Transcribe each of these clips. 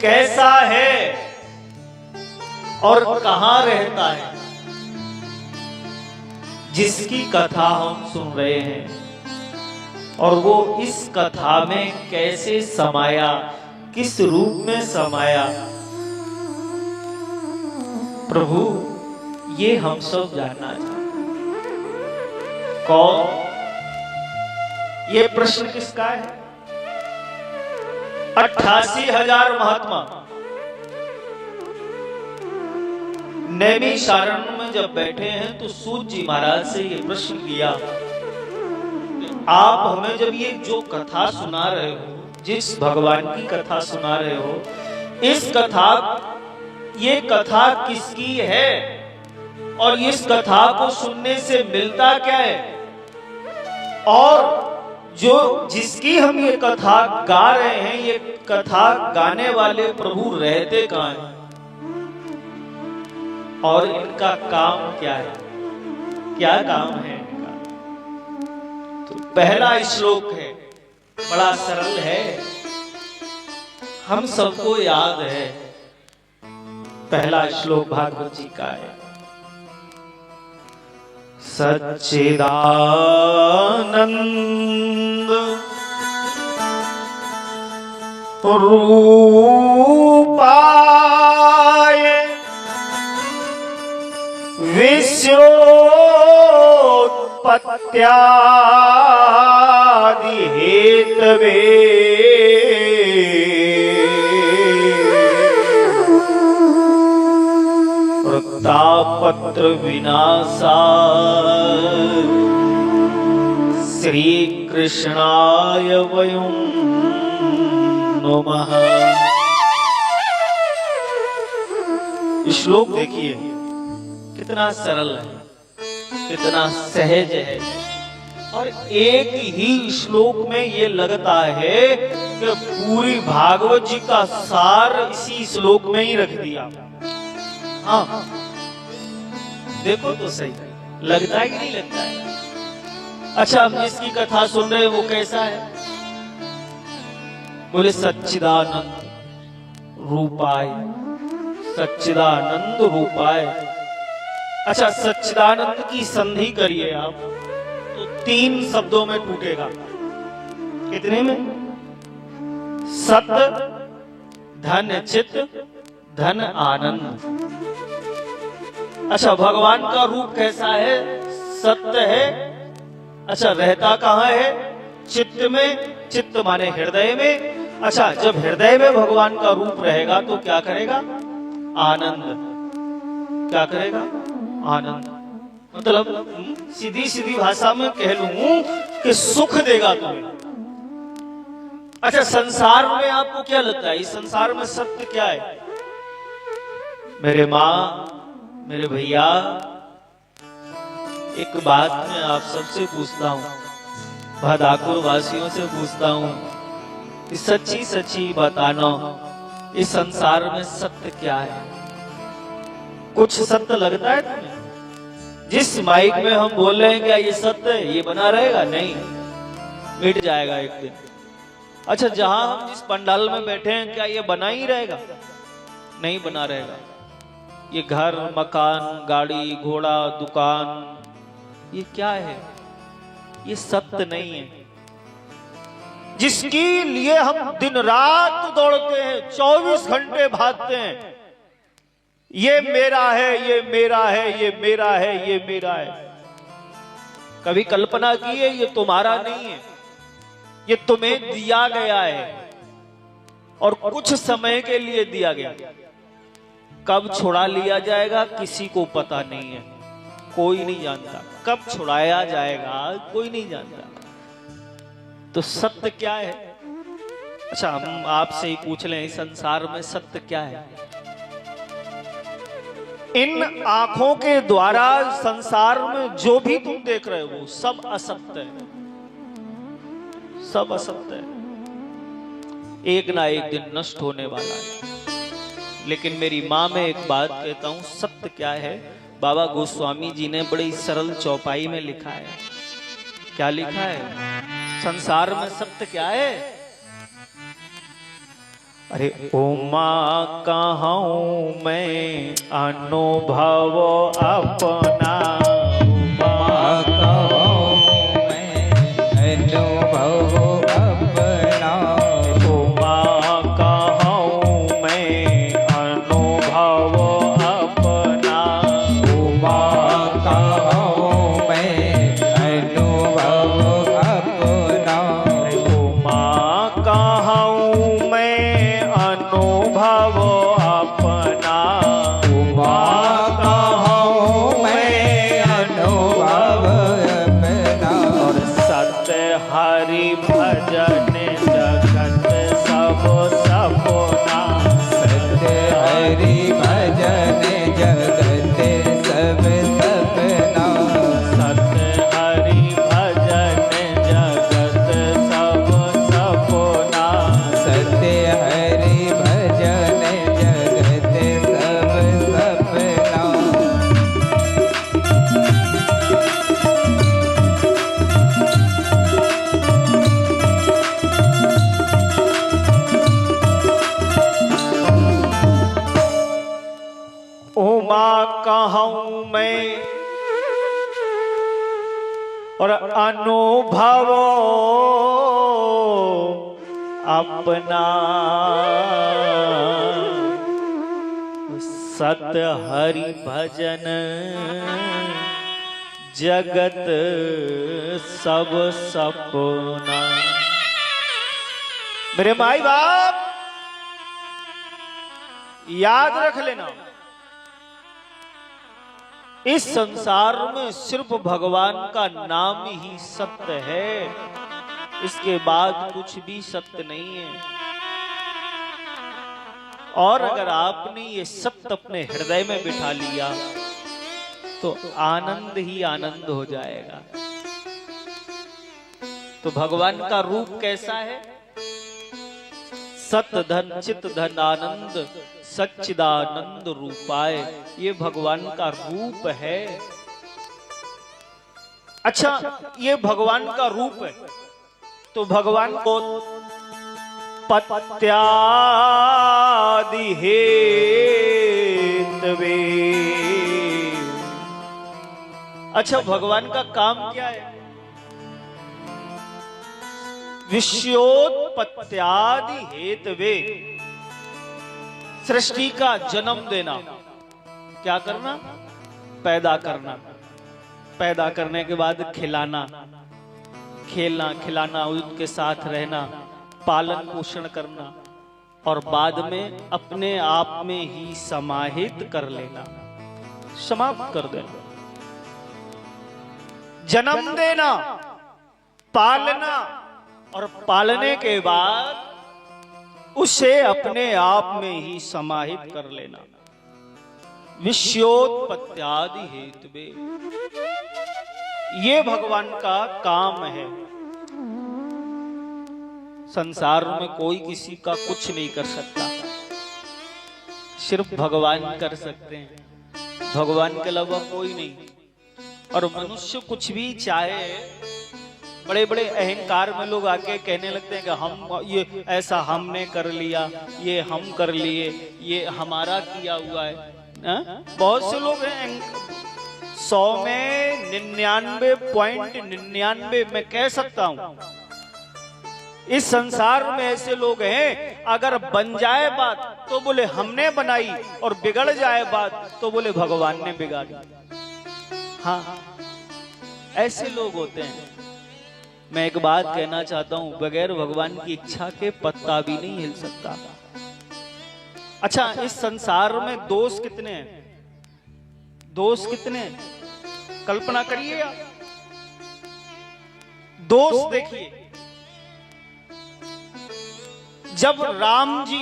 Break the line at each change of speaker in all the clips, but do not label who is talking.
कैसा है और कहां रहता है, जिसकी कथा हम सुन रहे हैं, और वो इस कथा में कैसे समाया, किस रूप में समाया, प्रभु ये हम सब जानना चाहते हैं। कौन? ये प्रश्न किसका है? 88,000 महात्मा नैमिषारण्य में जब बैठे हैं तो सूत जी महाराज से ये प्रश्न किया, आप हमें जब ये जो कथा सुना रहे हो, जिस भगवान की कथा सुना रहे हो, ये कथा किसकी है और इस कथा को सुनने से मिलता क्या है, और जो जिसकी हम ये कथा गा रहे हैं, ये कथा गाने वाले प्रभु रहते कहां हैं और इनका काम क्या है, क्या काम है इनका। तो पहला श्लोक है, बड़ा सरल है, हम सबको याद है। पहला श्लोक भागवत जी का है, सच्चिदानंद रूपाय विश्वोत्पत्त्यादि हेतवे वृत्तापत्र विनाशाय श्री कृष्णाय वयं नमः। श्लोक देखिए कितना सरल है, कितना सहज है, और एक ही श्लोक में ये लगता है कि पूरी भागवत जी का सार इसी श्लोक में ही रख दिया। हाँ देखो तो सही, लगता है कि नहीं लगता है? अच्छा, हम जिसकी कथा सुन रहे हैं वो कैसा है? बोले सच्चिदानंद रूपाय, सच्चिदानंद रूपाय। अच्छा, सच्चिदानंद की संधि करिए आप तो 3 शब्दों में टूटेगा। कितने में? सत धन चित धन आनंद। अच्छा, भगवान का रूप कैसा है? सत्य है। अच्छा, रहता कहां है? चित्त में। चित्त माने हृदय में। अच्छा, जब हृदय में भगवान का रूप रहेगा तो क्या करेगा? आनंद। क्या करेगा? आनंद। मतलब सीधी सीधी भाषा में कह लूं कि सुख देगा तुम्हें। अच्छा, संसार में आपको क्या लगता है, इस संसार में सत्य क्या है? मेरे माँ, मेरे भैया, एक बात मैं आप सबसे पूछता हूं, भादाकुर वासियों से पूछता हूं, सच्ची सच्ची बताना, इस संसार में सत्य क्या है? कुछ सत्य लगता है तुम्हें? जिस माइक में हम बोल रहे हैं क्या ये सत्य है, ये बना रहेगा? नहीं, मिट जाएगा एक दिन। अच्छा, जहां हम जिस पंडाल में बैठे हैं क्या ये बना ही रहेगा? नहीं बना रहेगा। ये घर, मकान, गाड़ी, घोड़ा, दुकान, ये क्या है? ये सत्य नहीं है। जिसके लिए हम दिन रात दौड़ते हैं, 24 घंटे भागते हैं, ये मेरा है, ये मेरा है, ये मेरा है, ये मेरा है। कभी कल्पना की है ये तुम्हारा नहीं है, ये तुम्हें दिया गया है और कुछ समय के लिए दिया गया। कब छुड़ा लिया जाएगा किसी को पता नहीं है, कोई नहीं जानता। कब छुड़ाया जाएगा कोई नहीं जानता। तो सत्य क्या है? अच्छा, हम आपसे ही पूछ लें, इस संसार में सत्य क्या है? इन आंखों के द्वारा संसार में जो भी तुम देख रहे हो सब असत्य है, सब असत्य है, एक ना एक दिन नष्ट होने वाला है। लेकिन मेरी माँ में एक बात कहता हूं, सत्य क्या है? बाबा गोस्वामी जी ने बड़ी सरल चौपाई में लिखा है। क्या लिखा है? संसार में सत्य क्या है? अरे उमा कहूँ मैं अनुभव अपना,
उमा कहूँ मैं अनुभव अपना,
उमा कहूँ मैं अनुभव अपना,
उमा कहूँ मैं अनुभव अपना,
उमा कहूँ मैं अनुभव अपना,
उमा कहूँ मैं अनुभव अपना,
और सत्य हरि भजन जगत सब सपना,
सत्य हरि भजन जगत सब सपना,
सत्य हरि भजन जगत सब सपना,
सत्य हरि भजन जगत सब सपना,
उमा कहूँ मैं और अनुभव अपना, सत्य हरि भजन जगत सब सपना। मेरे माई बाप याद रख लेना, इस संसार में सिर्फ भगवान का नाम ही सत्य है, इसके बाद कुछ भी सत्य नहीं है। और अगर आपने ये सत्य अपने हृदय में बिठा लिया तो आनंद ही आनंद हो जाएगा। तो भगवान का रूप कैसा है? सत धन चित धन आनंद सच्चिदानंद रूपाय, ये भगवान का रूप है। अच्छा, ये भगवान का रूप है तो भगवान को पत्यादि हेतवे, अच्छा भगवान का काम क्या है? विश्योत्पत्त्यादि हेतवे, सृष्टि का जन्म देना। क्या करना? पैदा करना, पैदा करने के बाद खिलाना, खेलना खिलाना, उनके साथ रहना, पालन पोषण करना और बाद में अपने आप में ही समाहित कर लेना, समाप्त कर देना। जन्म देना, पालना और पालने के बाद उसे अपने आप में ही समाहित कर लेना। विश्योत्पत्त्यादि हेतवे, ये भगवान का काम है। संसार में कोई किसी का कुछ नहीं कर सकता, सिर्फ भगवान कर सकते हैं। भगवान के अलावा कोई नहीं। और मनुष्य कुछ भी चाहे, बड़े बड़े अहंकार में लोग आके कहने लगते हैं कि हम ये ऐसा हमने कर लिया, ये हम कर लिए, ये हमारा किया हुआ है। बहुत से लोग हैं 100 में 99.99 मैं कह सकता हूं इस संसार में ऐसे लोग हैं, अगर बन जाए बात तो बोले हमने बनाई और बिगड़ जाए बात तो बोले भगवान ने बिगाड़ी। हाँ, ऐसे लोग होते हैं। मैं एक बात कहना चाहता हूं, बगैर भगवान की इच्छा के पत्ता भी नहीं हिल सकता। अच्छा, इस संसार में दोष कितने हैं? दोष कितने हैं? कल्पना करिए आप। दोष देखिए, जब राम जी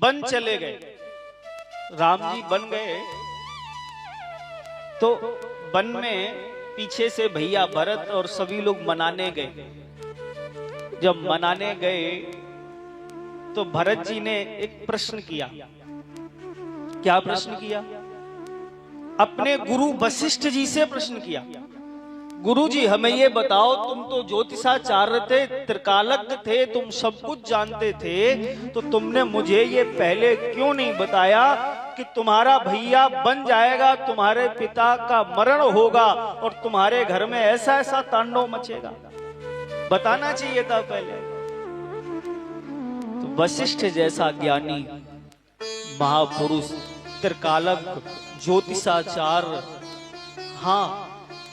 बन चले गए, राम जी बन गए तो वन में पीछे से भैया भरत और सभी लोग मनाने गए। जब मनाने गए तो भरत जी ने एक प्रश्न किया। क्या प्रश्न किया? अपने गुरु वशिष्ठ जी से प्रश्न किया। गुरुजी हमें ये बताओ, तुम तो ज्योतिषाचार्य थे, त्रिकालज्ञ थे, तुम सब कुछ जानते थे, तो तुमने मुझे ये पहले क्यों नहीं बताया कि तुम्हारा भैया बन जाएगा, तुम्हारे पिता का मरण होगा और तुम्हारे घर में ऐसा ऐसा तांडव मचेगा? बताना चाहिए था पहले। तो वशिष्ठ जैसा ज्ञानी महापुरुष, त्रिकालज्ञ, ज्योतिषाचार्य, हाँ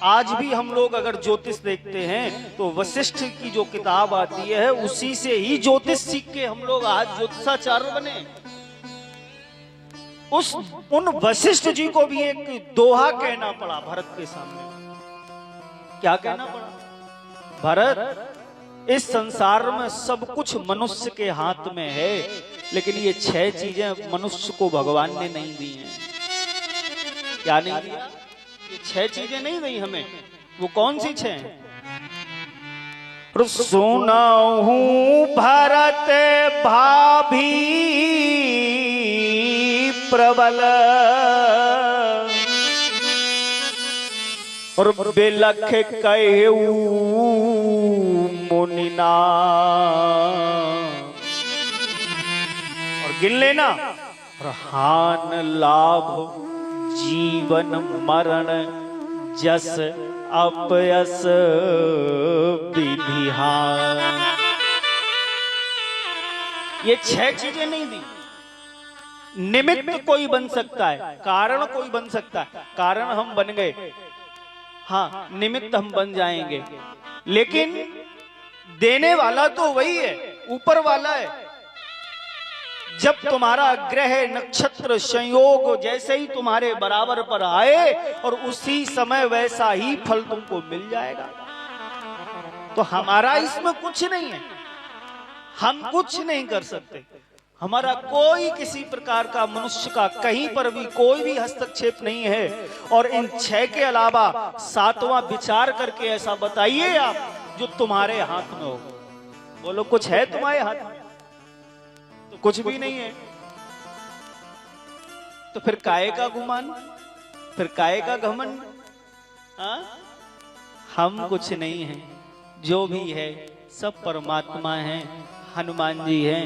आज भी हम लोग अगर ज्योतिष देखते हैं तो वशिष्ठ की जो किताब आती है उसी से ही ज्योतिष सीख के हम लोग आज ज्योतिषाचार्य बने। उन वशिष्ठ जी को भी एक दोहा कहना पड़ा भरत के सामने। क्या कहना पड़ा? भरत, इस संसार में सब कुछ मनुष्य के हाथ में है, लेकिन ये 6 चीजें मनुष्य को भगवान ने नहीं दी हैं। क्या नहीं दिया? ये 6 चीजें नहीं दी हमें। वो कौन सी 6? सुनाहू भरत भाभी प्रबल और बिलख कहू मुनिना। और गिन लेना। और हान लाभ जीवन मरण जस अपयस विधिहान। ये 6 चीजें नहीं दी। निमित्त कोई बन सकता है, कारण कोई बन सकता है, कारण हम बन गए, हाँ निमित्त हम बन जाएंगे, लेकिन देने वाला तो वही है, ऊपर वाला है। जब तुम्हारा ग्रह नक्षत्र संयोग जैसे ही तुम्हारे बराबर पर आए और उसी समय वैसा ही फल तुमको मिल जाएगा। तो हमारा इसमें कुछ नहीं है, हम कुछ नहीं कर सकते। हमारा कोई किसी प्रकार का मनुष्य का कहीं पर भी कोई भी हस्तक्षेप नहीं है। और इन 6 के अलावा 7वां विचार करके ऐसा बताइए आप जो तुम्हारे हाथ में हो। बोलो कुछ है तुम्हारे हाथ में? तो कुछ भी नहीं है। तो फिर काहे का गुमान, फिर काहे का घमंड? हम कुछ नहीं है, जो भी है सब परमात्मा है। हनुमान जी हैं,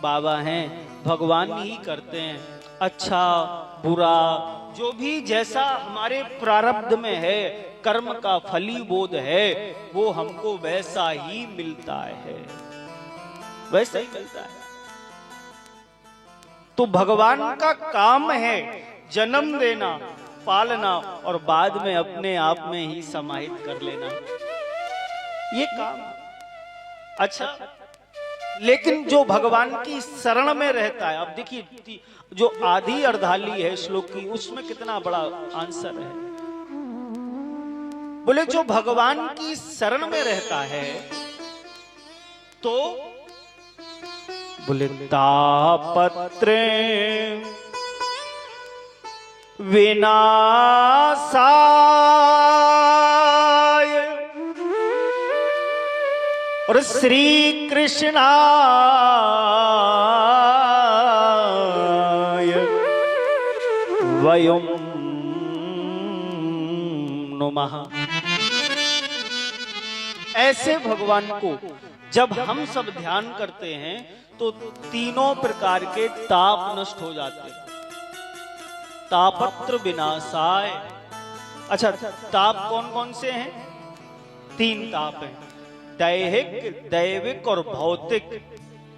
बाबा हैं, भगवान ही करते हैं। अच्छा बुरा जो भी जैसा हमारे प्रारब्ध में है, कर्म का फलीबोध है, वो हमको वैसा ही मिलता है, वैसा ही मिलता है। तो भगवान का काम है जन्म देना, पालना और बाद में अपने आप में ही समाहित कर लेना, ये काम। अच्छा, लेकिन जो भगवान की शरण में रहता है, अब देखिए जो आधी अर्धाली है श्लोक की, उसमें कितना बड़ा आंसर है। बोले जो भगवान की शरण में रहता है तो बोले तापत्रे विनाशाय और श्री कृष्णाय वयम् नुमः। ऐसे भगवान को जब हम सब ध्यान करते हैं तो तीनों प्रकार के ताप नष्ट हो जाते हैं। तापत्र विनाशाय। अच्छा, ताप कौन कौन से हैं? 3 ताप हैं, दैहिक, दैविक और भौतिक।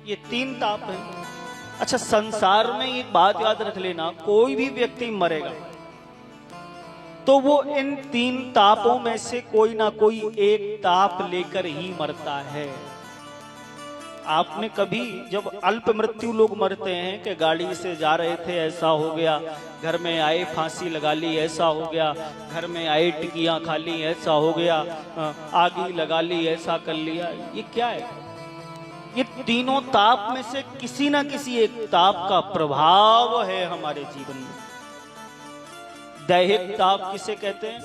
ये 3 ताप हैं। अच्छा, संसार में एक बात याद रख लेना, कोई भी व्यक्ति मरेगा तो वो इन 3 तापों में से कोई ना कोई एक ताप लेकर ही मरता है। आपने कभी जब अल्प मृत्यु लोग मरते हैं कि गाड़ी से जा रहे थे ऐसा हो गया, घर में आए फांसी लगा ली ऐसा हो गया, घर में आए टिकियां खा ली ऐसा हो गया, आग लगा ली ऐसा कर लिया, ये क्या है? ये तीनों ताप में से किसी ना किसी एक ताप का प्रभाव है हमारे जीवन में। दैहिक ताप किसे कहते हैं?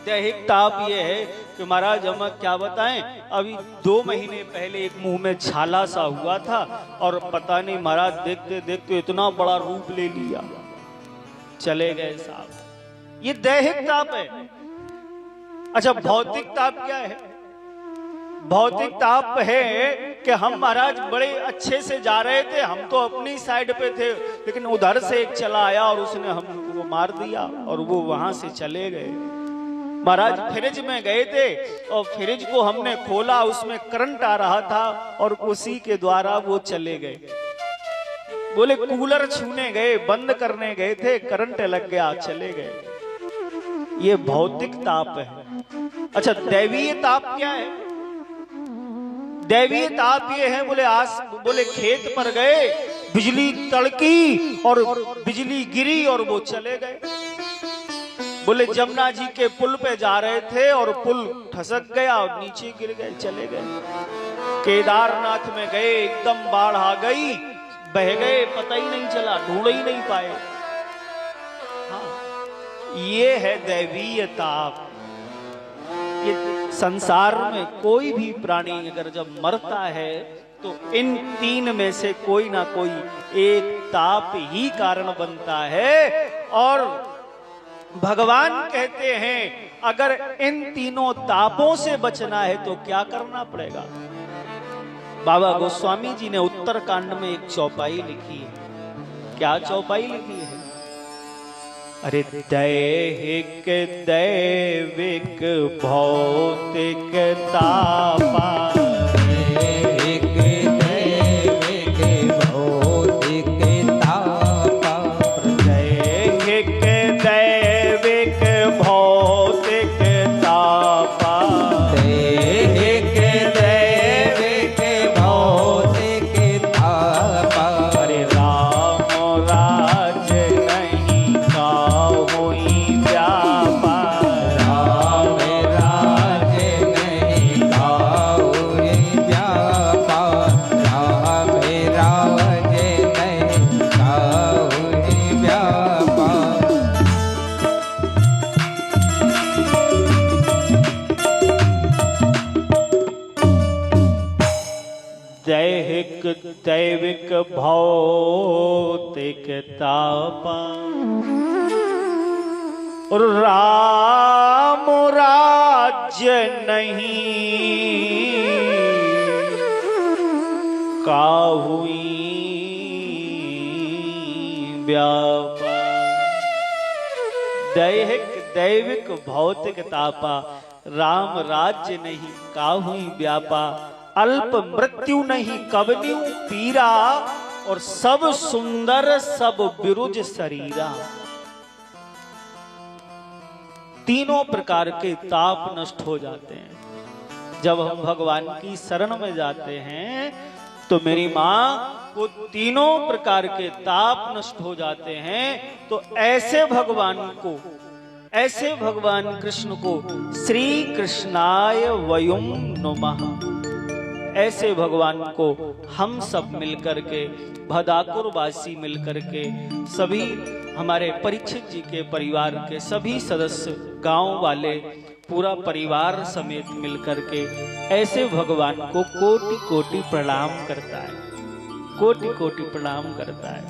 दैहिक ताप ये है कि महाराज हम क्या बताएं, अभी 2 महीने पहले एक मुंह में छाला सा हुआ था और पता नहीं महाराज देखते देखते इतना बड़ा रूप ले लिया, चले गए साहब। ये दैहिक ताप है। अच्छा, भौतिक ताप क्या है? भौतिक ताप है कि हम महाराज बड़े अच्छे से जा रहे थे, हम तो अपनी साइड पे थे, लेकिन उधर से एक चला आया और उसने हमको मार दिया और वो वहां से चले गए। महाराज फ्रिज में गए थे और फ्रिज को हमने खोला, उसमें करंट आ रहा था और उसी के द्वारा वो चले गए। बोले कूलर छूने गए, बंद करने गए थे, करंट लग गया, चले गए। ये भौतिक ताप है। अच्छा, दैवीय ताप क्या है? दैवीय ताप ये है, बोले खेत पर गए, बिजली तड़की और बिजली गिरी और वो चले गए। बोले जमुना जी के पुल पे जा रहे थे और पुल ठसक गया और नीचे गिर गए, चले गए। केदारनाथ में गए, एकदम बाढ़ आ गई, बह गए, पता ही नहीं चला, ढूंढ ही नहीं पाए। हाँ, ये है दैवीय ताप। ये संसार में कोई भी प्राणी अगर जब मरता है तो इन तीन में से कोई ना कोई एक ताप ही कारण बनता है। और भगवान कहते हैं अगर इन तीनों तापों से बचना है तो क्या करना पड़ेगा? बाबा गोस्वामी जी ने उत्तरकांड में एक चौपाई लिखी है। क्या चौपाई लिखी है? अरे दैहिक दैविक भौतिक तापा,
दैहिक दैविक भौतिक तापा,
दैहिक दैविक भौतिक तापा,
दैहिक दैविक भौतिक तापा।
अरे राम राज नहीं काहुई व्यापा,
राम राज नहीं काहुई व्यापा, राम राज नहीं काहुई व्यापा।
दैहिक दैविक भौतिक तापा, और राम राज्य नहीं काहुई व्यापा। दैहिक दैविक भौतिक तापा, राम राज्य नहीं काहुई व्यापा, अल्प मृत्यु नहीं कबन्यू पीरा, और सब सुंदर सब बिरुज शरीरा। तीनों प्रकार के ताप नष्ट हो जाते हैं जब हम भगवान की शरण में जाते हैं। तो मेरी माँ को तीनों प्रकार के ताप नष्ट हो जाते हैं। तो ऐसे भगवान कृष्ण को श्री कृष्णाय वयम् नुमः, ऐसे भगवान को हम सब मिलकर के, भदाकुर वासी मिलकर के, सभी हमारे परीक्षित जी के परिवार के सभी सदस्य, गांव वाले, पूरा परिवार समेत मिलकर के ऐसे भगवान को कोटि कोटि प्रणाम करता है, कोटि कोटि प्रणाम करता है।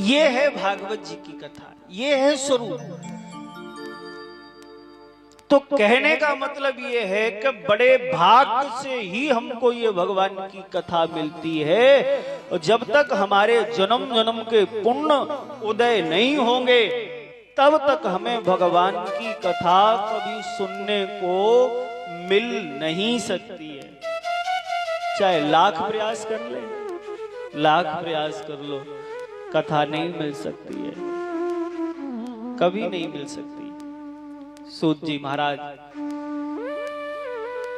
ये है भागवत जी की कथा, ये है स्वरूप। तो कहने का मतलब ये है कि बड़े भाग्य से ही हमको ये भगवान की कथा मिलती है। और जब तक हमारे जन्म जन्म के पुण्य उदय नहीं होंगे तब तक हमें भगवान की कथा कभी सुनने को मिल नहीं सकती है। चाहे लाख प्रयास कर ले, लाख प्रयास कर लो, कथा नहीं मिल सकती है, कभी नहीं मिल सकती। सूत जी महाराज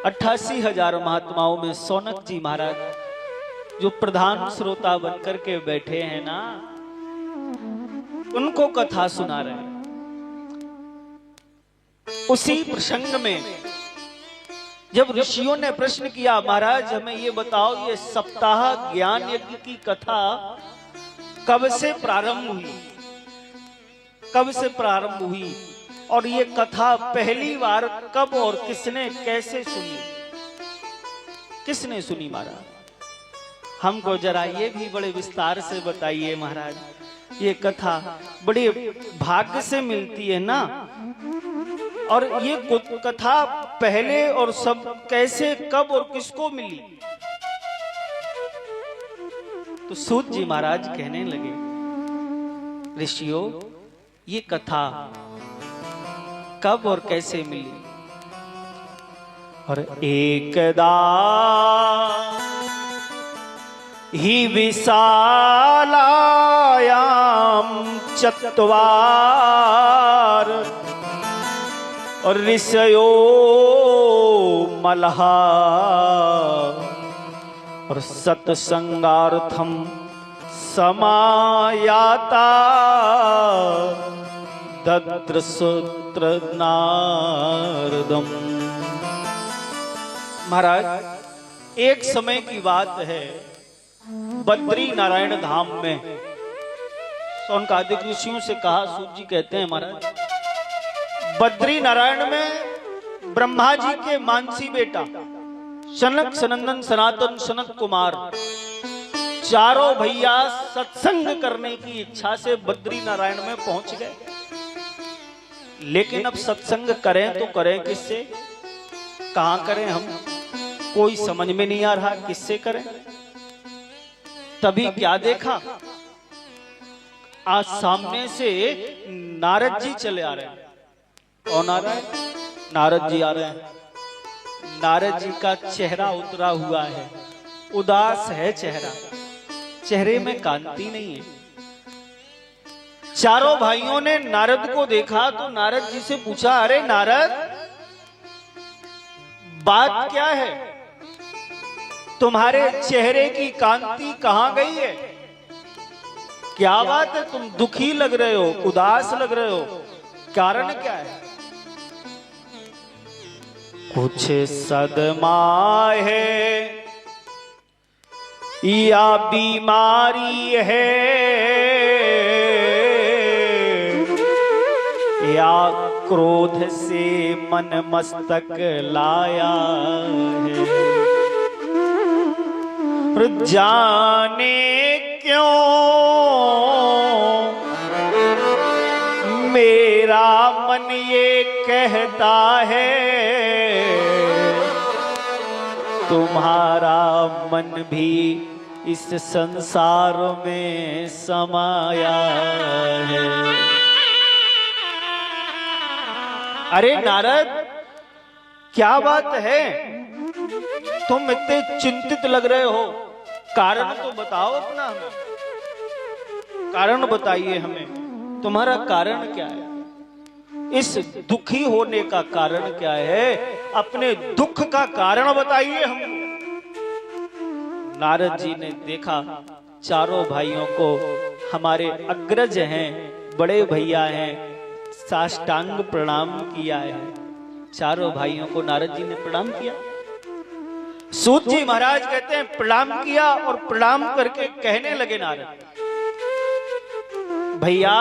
88,000 महात्माओं में सौनक जी महाराज जो प्रधान श्रोता बनकर के बैठे हैं ना, उनको कथा सुना रहे हैं। उसी प्रसंग में जब ऋषियों ने प्रश्न किया, महाराज हमें ये बताओ, ये सप्ताह ज्ञान यज्ञ की कथा कब से प्रारंभ हुई, कब से प्रारंभ हुई, और ये कथा पहली बार कब और किसने कैसे सुनी, किसने सुनी महाराज? हमको जरा ये भी बड़े विस्तार से बताइए महाराज। ये कथा बड़े भाग्य से मिलती है ना, और ये कथा पहले और सब कैसे, कब और किसको मिली? तो सूत जी महाराज कहने लगे, ऋषियों, ये कथा कब और कैसे मिली? और एकदा ही विशालायाम चत्वार और ऋषयो मलहा और सत्संगार्थम समायाता दद्रसूत्र नारदम। महाराज, एक समय की बात है, बद्री नारायण धाम में सौनकादिक ऋषियों से कहा, सूत जी कहते हैं महाराज, बद्री नारायण में ब्रह्मा जी के मानसी बेटा सनक सनंदन सनातन सनत कुमार चारों भैया सत्संग करने की इच्छा से बद्री नारायण में पहुंच गए। लेकिन अब सत्संग करें तो करें किससे, कहां करें? हम कोई समझ में नहीं आ रहा किससे करें। तभी क्या देखा, आज सामने से नारद जी चले आ रहे हैं। कौन आ रहा है? नारद जी आ रहे हैं। नारद जी का चेहरा उतरा हुआ है, उदास है चेहरा, चेहरे में कांति नहीं है। चारों भाइयों ने नारद को देखा तो नारद जी से पूछा, अरे नारद, बात क्या है? तुम्हारे चेहरे की कांति कहां गई है? क्या बात है? तुम दुखी लग रहे हो, उदास लग रहे हो, कारण क्या है? कुछ सदमा है या बीमारी है या क्रोध से मन मस्तक लाया है, जाने क्यों मेरा मन ये कहता है, तुम्हारा मन भी इस संसार में समाया है। अरे नारद, क्या बात है? तुम इतने चिंतित लग रहे हो, कारण तो बताओ अपना हमें, कारण बताइए हमें, तुम्हारा कारण क्या है? इस दुखी होने का कारण क्या है? अपने दुख का कारण बताइए हम। नारद जी ने देखा चारों भाइयों को, हमारे अग्रज हैं, बड़े भैया हैं, साष्टांग प्रणाम किया है। चारों भाइयों को नारद जी ने प्रणाम किया। सूत जी महाराज कहते हैं प्रणाम किया और प्रणाम करके कहने लगे, नारद भैया,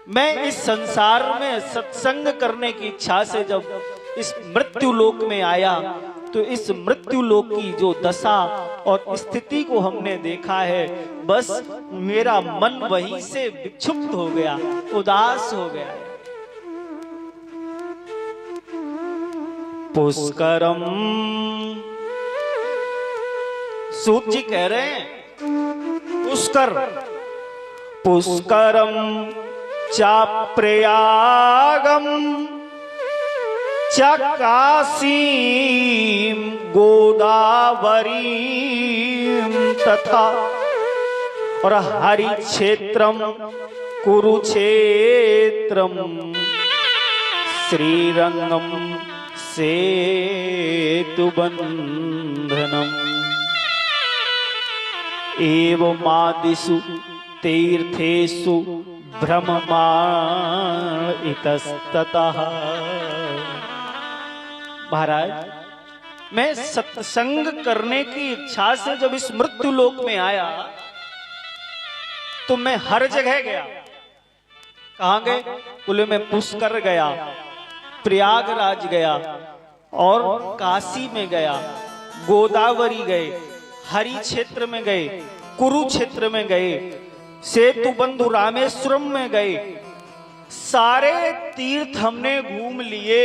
मैं इस संसार में सत्संग करने की इच्छा से जब इस मृत्यु लोक में आया तो इस मृत्यु लोक की जो दशा और स्थिति को हमने देखा है, बस मेरा मन वहीं से विक्षुब्ध हो गया, उदास हो गया। पुष्करम, सूत जी कह रहे हैं पुष्कर, पुष्करम चा प्रयागम च काशीम गोदावरीम तथा और हरि क्षेत्रम कुरुक्षेत्रम श्रीरंगम सेतुबंधनम एवमादिषु तीर्थेषु भ्रममाण इतस्ततः। महाराज, मैं सत्संग करने की इच्छा से जब इस मृत्यु लोक में आया तो मैं हर जगह गया। कहां गए? बोले मैं पुष्कर गया, प्रयागराज गया और काशी में गया, गोदावरी गए, हरि क्षेत्र में गए, कुरुक्षेत्र में गए, सेतु बंधु रामेश्वरम में गए, सारे तीर्थ हमने घूम लिए,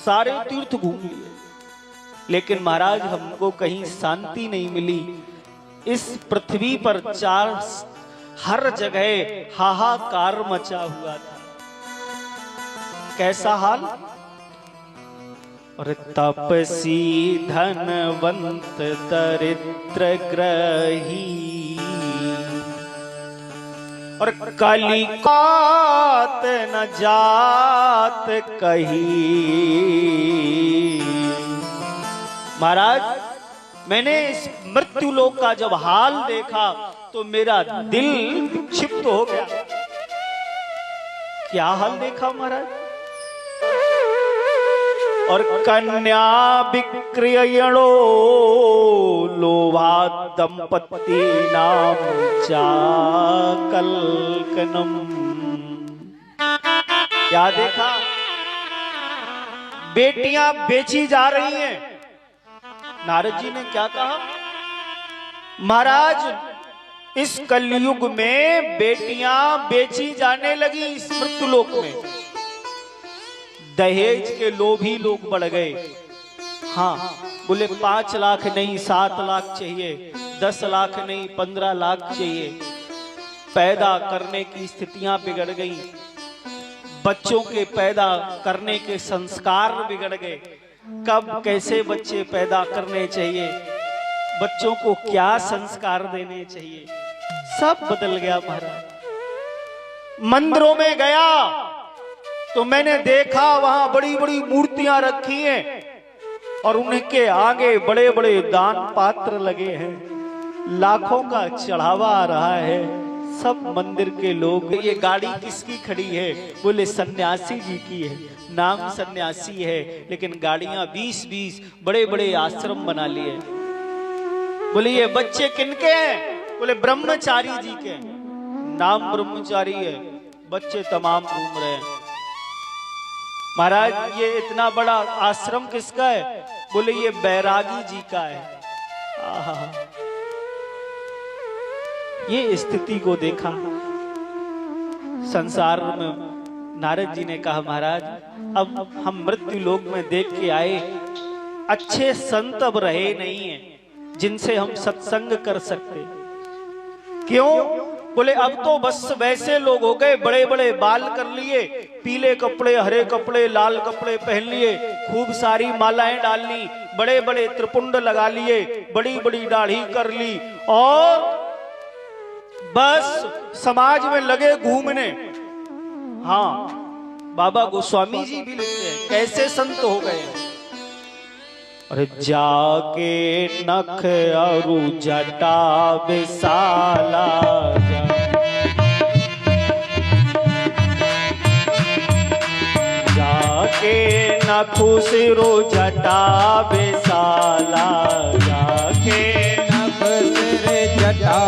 सारे तीर्थ घूम लिए, लेकिन महाराज हमको कहीं शांति नहीं मिली। इस पृथ्वी पर हर जगह हाहाकार मचा हुआ था। कैसा हाल? और तपसी धनवंत दरिद्र ग्रही और कलिकात न जात कही। महाराज, मैंने इस मृत्यु लोक का जब हाल देखा तो मेरा दिल क्षिप्त हो गया। क्या हाल देखा महाराज? और कन्या विक्रयणो लोभा दंपति नाम चाकल्कनम। क्या देखा? बेटियां बेची जा रही हैं। नारद जी ने क्या कहा? महाराज, इस कलयुग में बेटियां बेची जाने लगी इस मृत्युलोक में। दहेज के लोभी लोग बढ़ गए। हाँ, बोले 5 लाख नहीं 7 लाख चाहिए, 10 लाख नहीं 15 लाख चाहिए। पैदा करने की स्थितियां बिगड़ गई, बच्चों के पैदा करने के संस्कार बिगड़ गए। कब कैसे बच्चे पैदा करने चाहिए, बच्चों को क्या संस्कार देने चाहिए, सब बदल गया महाराज। मंदिरों में गया तो मैंने देखा वहां बड़ी बड़ी मूर्तियां रखी हैं और उनके आगे बड़े बड़े दान पात्र लगे हैं। लाखों का चढ़ावा आ रहा है। सब मंदिर के लोग, ये गाड़ी किसकी खड़ी है? बोले सन्यासी जी की है। नाम सन्यासी है, लेकिन गाड़ियां 20-20 बड़े बड़े आश्रम बना लिए। बोले ये बच्चे किनके हैं? बोले ब्रह्मचारी जी के। नाम ब्रह्मचारी है, बच्चे तमाम घूम रहे हैं। महाराज, ये इतना बड़ा आश्रम किसका है? बोले ये बैरागी जी का है। आहा, ये स्थिति को देखा संसार में। नारद जी ने कहा, महाराज, अब हम मृत्यु लोक में देख के आए, अच्छे संत अब रहे नहीं हैं जिनसे हम सत्संग कर सकते। क्यों? बोले अब तो बस वैसे लोग हो गए, बड़े बड़े बाल कर लिए, पीले कपड़े, हरे कपड़े, लाल कपड़े पहन लिए, खूब सारी मालाएं डाल ली, बड़े बड़े त्रिपुंड लगा लिए, बड़ी बड़ी दाढ़ी कर ली और बस समाज में लगे घूमने। हाँ, बाबा गोस्वामी जी भी लिखते हैं कैसे संत हो गए। अरे जाके नख अरु जटा विशाला, जाके नखु सिरो जटा विशाला, जाके
नख सिर जटा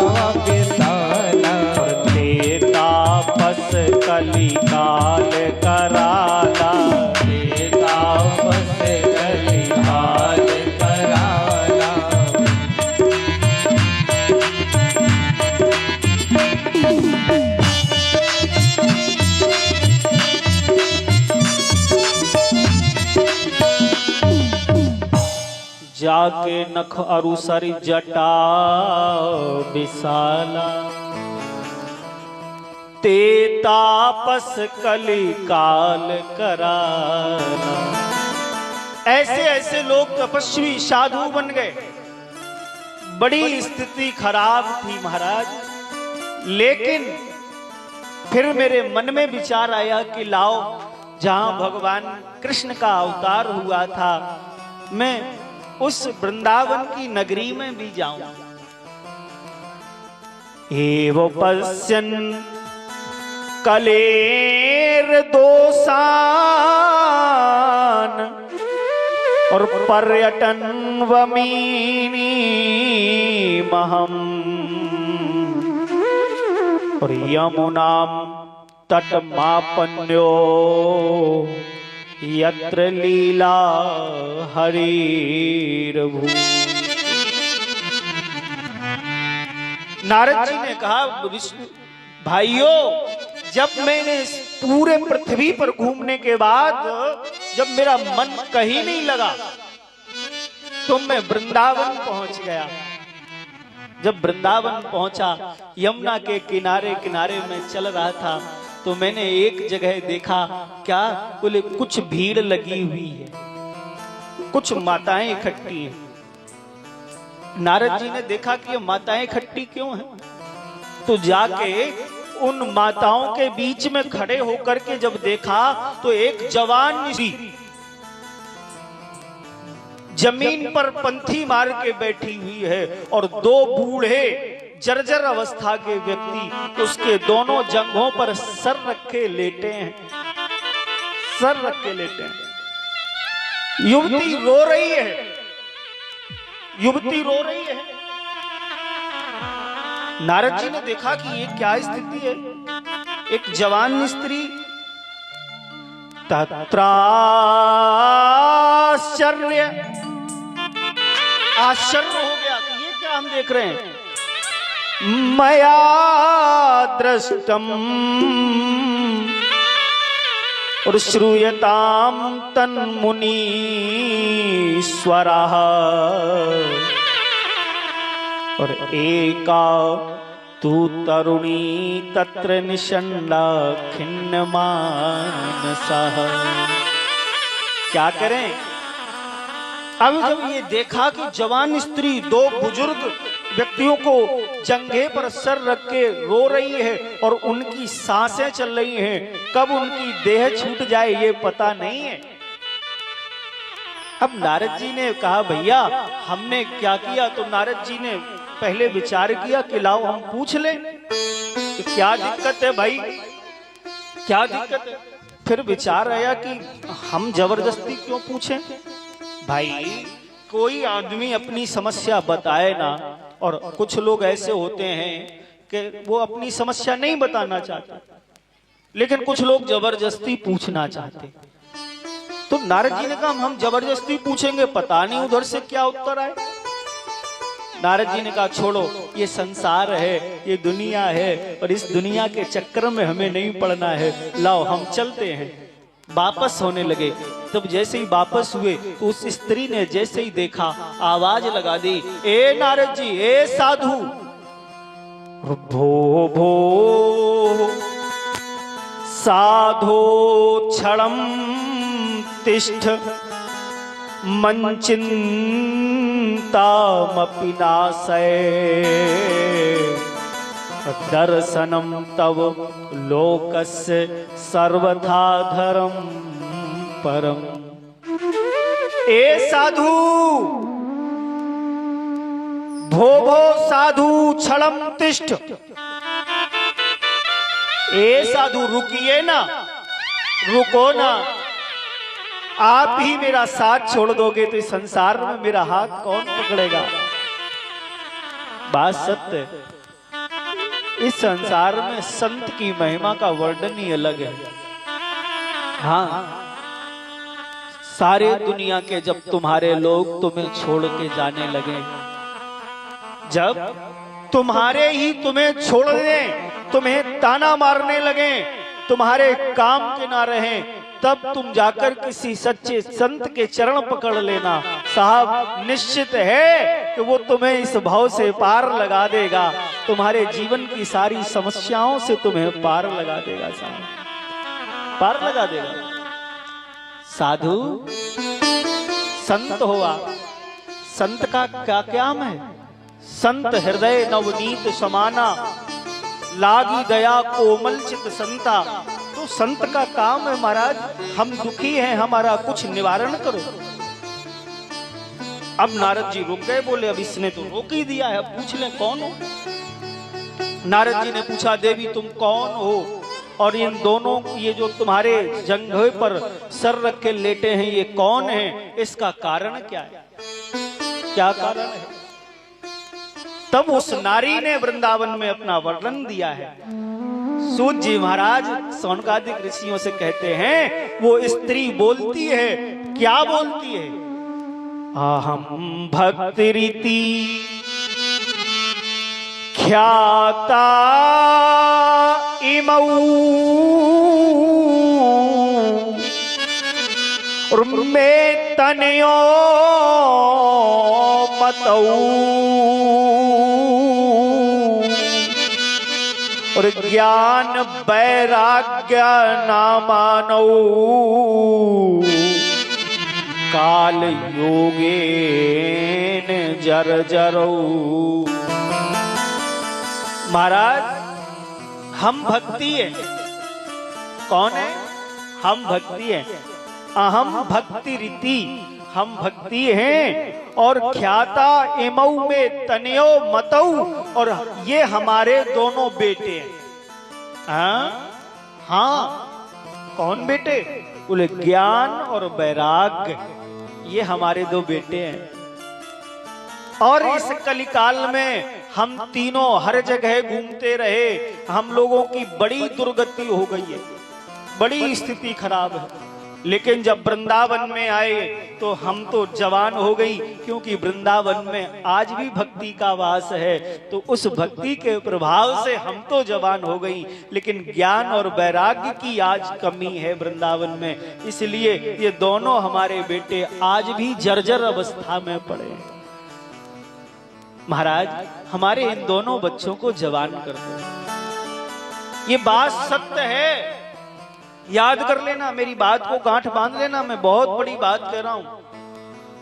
विशाला,
तापस कली काल कराला,
तापस कली काल कराला।
जाके नख अरुसरी जटा विशाला, ते तापस कली काल कराला। ऐसे ऐसे लोग तपस्वी साधु बन गए। बड़ी स्थिति खराब थी महाराज, लेकिन फिर मेरे मन में विचार आया कि लाओ, जहां भगवान कृष्ण का अवतार हुआ था, मैं उस वृंदावन की नगरी में भी जाऊं। एव पश्यन् कलेर दोषान और पर्यटन वमीनी महम और यमुनाम तटमापन्यो यत्र लीला हरिर्भू। नारद जी ने कहा, भाइयों, जब मैंने इस पूरे पृथ्वी पर घूमने के बाद जब मेरा मन कहीं नहीं लगा तो मैं वृंदावन पहुंच गया। जब वृंदावन पहुंचा, यमुना के किनारे किनारे में चल रहा था तो मैंने एक जगह देखा, क्या बोले, कुछ भीड़ लगी हुई है, कुछ माताएं इकट्ठी हैं। नारद जी ने देखा कि ये माताएं इकट्ठी क्यों हैं, तो जाके उन माताओं के बीच में खड़े होकर के जब देखा तो एक जवान स्त्री जमीन पर पंथी मार के बैठी हुई है और दो बूढ़े जर्जर अवस्था के व्यक्ति उसके दोनों जंघों पर सर रखे लेटे हैं, सर रखे लेटे हैं। युवती रो रही है, युवती रो रही है। नारद जी ने देखा कि ये क्या स्थिति है, एक जवान स्त्री। आश्चर्य हो गया कि ये क्या हम देख रहे हैं। मया दृष्टम और श्रूयताम तन्मुनीश्वरः और एका तू तरुणी तत्र निषण्णा खिन्न मानसः। क्या करें? अब जब ये देखा कि जवान स्त्री दो बुजुर्ग व्यक्तियों को जंघे पर सर रख के रो रही है और उनकी सांसें चल रही हैं, कब उनकी देह छूट जाए ये पता नहीं है। अब नारद जी ने कहा, भैया हमने क्या किया? तो नारद जी ने पहले विचार किया कि लाओ हम पूछ लें कि क्या दिक्कत है भाई, क्या दिक्कत है। फिर विचार आया कि हम जबरदस्ती क्यों पूछें भाई, कोई आदमी अपनी समस्या बताए ना। और कुछ लोग ऐसे होते हैं कि वो अपनी समस्या नहीं बताना चाहते, लेकिन कुछ लोग जबरदस्ती पूछना चाहते। तो नारद जी ने कहा हम जबरदस्ती पूछेंगे, पता नहीं उधर से क्या उत्तर आए। नारद जी ने कहा छोड़ो, ये संसार है, ये दुनिया है और इस दुनिया के चक्कर में हमें नहीं पड़ना है, लाओ हम चलते हैं। वापस होने लगे। तब जैसे ही वापस हुए तो उस स्त्री ने जैसे ही देखा आवाज लगा दी, ए नारद जी, ए साधु, भो भो साधो क्षणम तिष्ठ मंचिंतामपि नाशय दर्शनम तव लोकस्य सर्वथा धर्म परम। ए साधु, भो भो साधु क्षणम तिष्ठ। ए साधु रुकिए ना, रुको ना। आप ही मेरा साथ छोड़ दोगे तो इस संसार में मेरा हाथ कौन पकड़ेगा? बात सत्य है। इस संसार में संत की महिमा का वर्णन ही अलग है। हाँ, सारे दुनिया के जब तुम्हारे लोग तुम्हें छोड़ के जाने लगे, जब तुम्हारे ही तुम्हें छोड़ दें, तुम्हें ताना मारने लगे, तुम्हारे काम के ना रहे, तब तुम जाकर किसी सच्चे संत के चरण पकड़ लेना। साहब निश्चित है कि वो तुम्हें इस भाव से पार लगा देगा, तुम्हारे जीवन की सारी समस्याओं से तुम्हें पार लगा देगा। साहब पार लगा देगा। साधु संत हुआ, संत का क्या काम है? संत हृदय नवनीत समाना, लागी दया कोमल चित संता। तो संत का काम है महाराज, हम दुखी हैं, हमारा कुछ निवारण करो। अब नारद जी रुक गए, बोले अब इसने तो रोक ही दिया है, अब पूछ ले कौन हो। नारद जी ने पूछा, देवी तुम कौन हो? और इन दोनों, ये जो तुम्हारे जंघे पर सर रख के लेटे हैं, ये कौन है? इसका कारण क्या है? क्या कारण है? तब उस नारी ने वृंदावन में अपना वर्णन दिया है। सूत जी महाराज सौनकादिक ऋषियों से कहते हैं, वो स्त्री बोलती है, क्या बोलती है? अहम भक्ति ख्याता एमऊ और मैं तनयो मतऊ और ज्ञान वैराग्य ना मानो काल योगेन जर्जरौ। महाराज हम भक्ति है। कौन है? हम भक्ति है। अहम भक्ति रीति, हम भक्ति हैं। और ख्याता एमऊ में तनयो मतऊ, और ये हमारे दोनों बेटे हैं। हाँ, कौन बेटे? बोले ज्ञान और वैराग्य, ये हमारे दो बेटे हैं। और इस कलिकाल में हम तीनों हर जगह घूमते रहे, हम लोगों की बड़ी दुर्गति हो गई है, बड़ी स्थिति खराब है। लेकिन जब वृंदावन में आए तो हम तो जवान हो गई, क्योंकि वृंदावन में आज भी भक्ति का वास है। तो उस भक्ति के प्रभाव से हम तो जवान हो गई, लेकिन ज्ञान और वैराग्य की आज कमी है वृंदावन में। इसलिए ये दोनों हमारे बेटे आज भी जर्जर अवस्था में पड़े हैं। महाराज हमारे इन दोनों बच्चों को जवान कर दो। ये बात सत्य है, याद कर लेना, मेरी बात को गांठ बांध लेना। मैं बहुत बड़ी बात कह रहा हूं।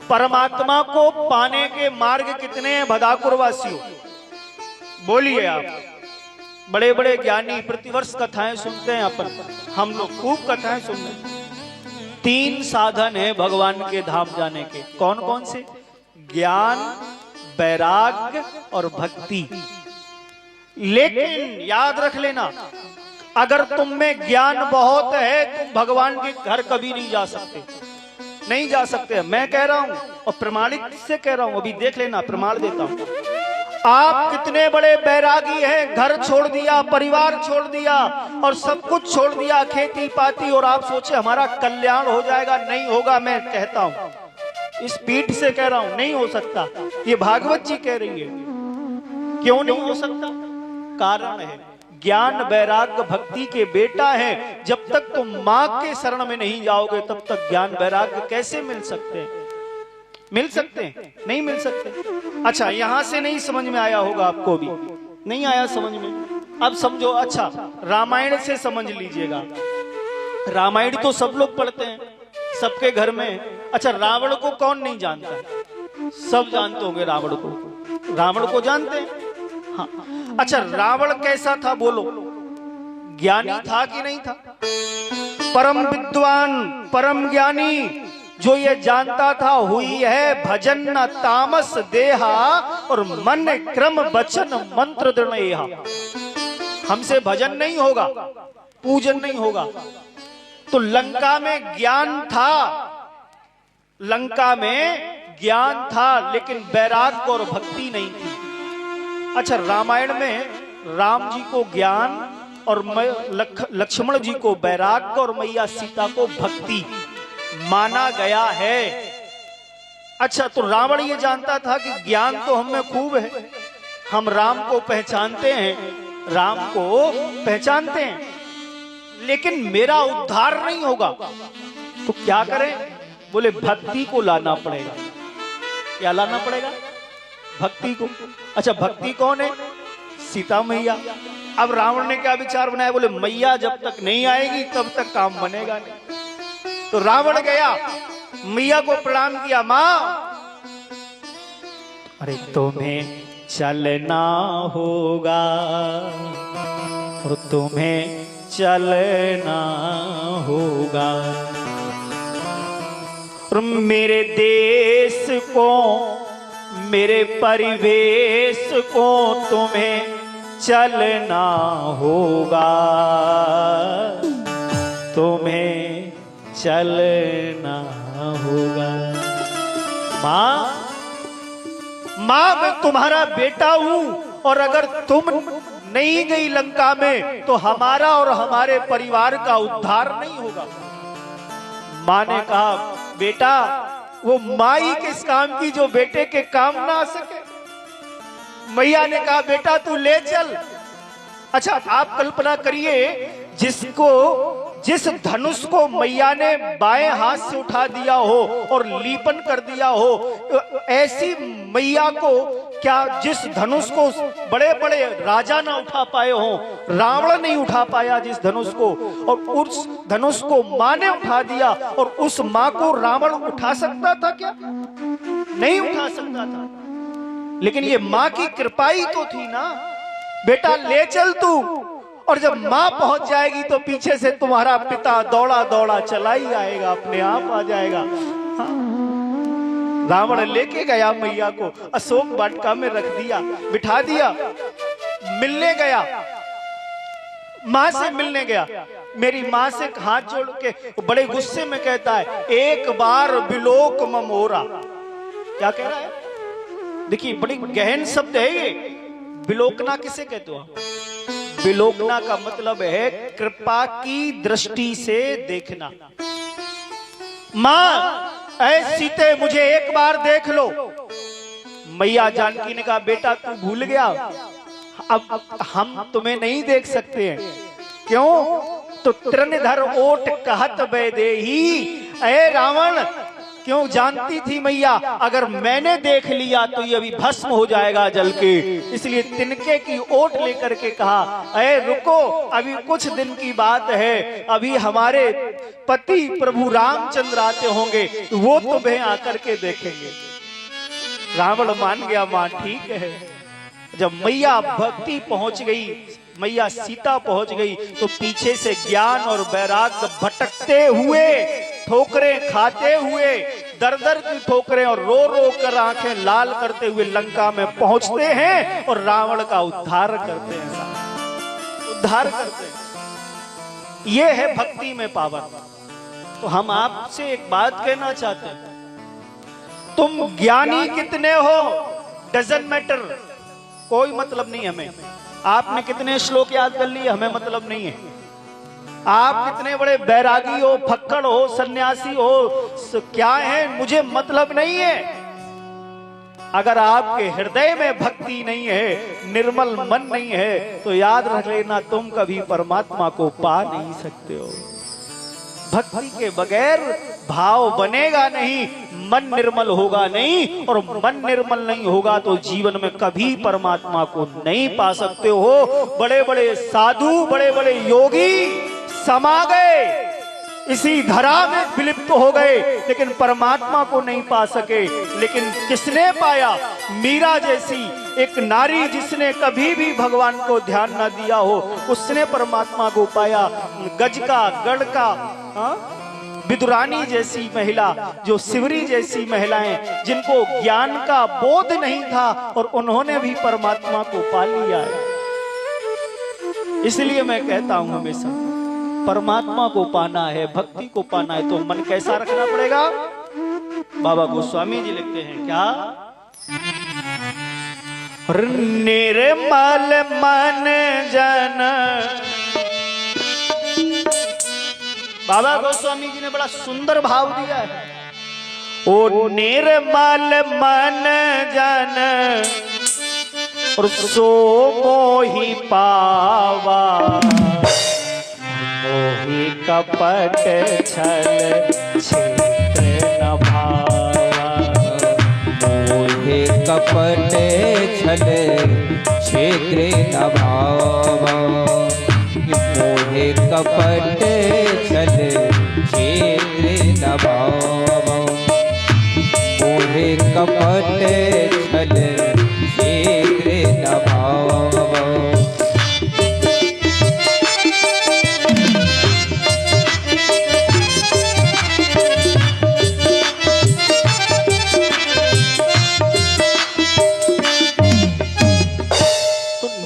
परमात्मा को पाने के मार्ग कितने हैं भदाकुर वासियों? बोलिए आप। बड़े बड़े ज्ञानी प्रतिवर्ष कथाएं सुनते हैं अपन, हम लोग खूब कथाएं सुनते हैं। 3 साधन है भगवान के धाम जाने के। कौन कौन से? ज्ञान, वैराग्य और भक्ति। लेकिन याद रख लेना, अगर तुम में ज्ञान बहुत है, तुम भगवान के घर कभी नहीं जा सकते, नहीं जा सकते। मैं कह रहा हूं और प्रमाणित से कह रहा हूं, अभी देख लेना, प्रमाण देता हूं। आप कितने बड़े बैरागी हैं, घर छोड़ दिया, परिवार छोड़ दिया और सब कुछ छोड़ दिया, खेती पाती, और आप सोचे हमारा कल्याण हो जाएगा। नहीं होगा। मैं कहता हूं, इस पीठ से कह रहा हूं, नहीं हो सकता। ये भागवत जी कह रही है। क्यों नहीं हो सकता? कारण है, ज्ञान वैराग्य भक्ति के बेटा है। जब तक तुम मां के शरण में नहीं जाओगे, तब तक ज्ञान वैराग्य कैसे मिल सकते हैं? मिल सकते हैं? नहीं मिल सकते। अच्छा, यहां से नहीं समझ में आया होगा आपको भी, नहीं आया समझ में? अब समझो। अच्छा, रामायण से समझ लीजिएगा। रामायण तो सब लोग पढ़ते हैं, सबके घर में। अच्छा, रावण को कौन नहीं जानता? सब जानते होंगे रावण को। रावण को जानते हैं? हाँ। अच्छा, रावण कैसा था बोलो? ज्ञानी था कि नहीं था? परम विद्वान, परम ज्ञानी, जो ये जानता था हुई है भजन न तामस देहा और मन क्रम वचन मंत्र दृढ़। हमसे भजन नहीं होगा, पूजन नहीं होगा। तो लंका में ज्ञान था, लंका में ज्ञान था, लेकिन वैराग्य और भक्ति नहीं थी। अच्छा, रामायण में राम जी को ज्ञान और लक्ष्मण जी को वैराग्य और मैया सीता को भक्ति माना गया है। अच्छा, तो रावण ये जानता था कि ज्ञान तो हम में खूब है, हम राम को पहचानते हैं, राम को पहचानते हैं, लेकिन मेरा उद्धार नहीं होगा। तो क्या करें? बोले भक्ति को लाना पड़ेगा। क्या लाना पड़ेगा? भक्ति को। अच्छा, भक्ति कौन है? सीता मैया। अब रावण ने क्या विचार बनाया? बोले मैया जब तक नहीं आएगी तब तक काम बनेगा नहीं। तो रावण गया, मैया को प्रणाम किया। मां, अरे तुम्हें चलना होगा और तुम्हें चलना होगा, और मेरे देश को, मेरे परिवेश को तुम्हें चलना होगा, तुम्हें चलना होगा। मां, मां मैं तुम्हारा बेटा हूं, और अगर तुम नहीं गई लंका में तो हमारा और हमारे परिवार का उद्धार नहीं होगा। मां ने कहा बेटा, वो माई किस काम की जो बेटे के काम ना आ सके। मैया ने कहा बेटा तू ले चल, अच्छा, आप कल्पना करिए जिस धनुष को मैया ने बाएं हाथ से उठा दिया हो और लीपन कर दिया हो, ऐसी मैया को क्या जिस धनुष को बड़े बड़े राजा ना उठा पाए हो, रावण नहीं उठा पाया जिस धनुष को, और उस धनुष को मां ने उठा दिया, और उस मां को रावण उठा सकता था क्या? नहीं उठा सकता था। लेकिन ये मां की कृपा ही तो थी ना, बेटा ले चल तू, और जब मां पहुंच जाएगी तो पीछे से तुम्हारा पिता दौड़ा दौड़ा चला ही आएगा, अपने आप आ जाएगा। हाँ। रावण लेके गया मैया को, अशोक वाटिका में रख दिया, बिठा दिया, मिलने गया, मां से मिलने गया। मेरी मां से हाथ जोड़ के बड़े गुस्से में कहता है, एक बार बिलोक ममोरा। क्या कह रहा है? देखिए बड़ी गहन शब्द है ये। बिलोकना किसे कहते हो? बिलोकना का मतलब है कृपा की दृष्टि से देखना। मां, ऐ सीते मुझे एक बार देख लो। मैया जानकी ने कहा, बेटा तू भूल गया, अब हम तुम्हें नहीं देख सकते हैं। क्यों? तो तृणधर ओट कहत वैदेही। ऐ रावण, क्यों? जानती थी मैया अगर मैंने देख लिया तो ये अभी भस्म हो जाएगा जल के, इसलिए तिनके की ओट लेकर के कहा, अरे रुको, अभी कुछ दिन की बात है, अभी हमारे पति प्रभु रामचंद्र आते होंगे, वो तुम्हें आकर के देखेंगे। रावण मान गया, मां ठीक है। जब मैया भक्ति पहुंच गई, मैया सीता पहुंच गई, तो पीछे से ज्ञान और वैराग्य भटकते हुए, ठोकरें खाते हुए, दर दर की ठोकरें और रो रो कर आंखें लाल करते हुए लंका में पहुंचते हैं और रावण का उद्धार करते हैं, उद्धार करते हैं। ये है भक्ति में पावर। तो हम आपसे एक बात कहना चाहते हैं, तुम ज्ञानी कितने हो डजंट मैटर, कोई मतलब नहीं हमें। आपने कितने श्लोक याद कर लिए हमें मतलब नहीं है। आप कितने बड़े बैरागी हो, फक्कड़ हो, सन्यासी हो, क्या है मुझे मतलब नहीं है। अगर आपके हृदय में भक्ति नहीं है, निर्मल मन नहीं है, तो याद रख लेना तुम कभी परमात्मा को पा नहीं सकते हो। भक्ति के बगैर भाव बनेगा नहीं, मन निर्मल होगा नहीं, और मन निर्मल नहीं होगा तो जीवन में कभी परमात्मा को नहीं पा सकते हो। बड़े बड़े साधु, बड़े बड़े योगी समा गए, इसी धरा में विलिप्त हो गए, लेकिन परमात्मा को नहीं पा सके। लेकिन किसने पाया? मीरा जैसी एक नारी जिसने कभी भी भगवान को ध्यान न दिया हो, उसने परमात्मा को पाया। गजका, गढ़का, विदुरानी जैसी महिला, जो शिवरी जैसी महिलाएं जिनको ज्ञान का बोध नहीं था और उन्होंने भी परमात्मा को पा लिया है। इसलिए मैं कहता हूं हमेशा, परमात्मा को पाना है, भक्ति को पाना है, तो मन कैसा रखना पड़ेगा? बाबा गोस्वामी जी लिखते हैं क्या? निर्मल मन जन। बाबा गोस्वामी जी ने बड़ा सुंदर भाव दिया है। ओ निर्मल मन जन और सो मोहि पावा, मोहि कपट छल छिद्र न भावा।
मोहि कपट छल छिद्र न भावा। मोहि कपट छल छिद्र न भावा। मोहि कपट छल छिद्र न भावा।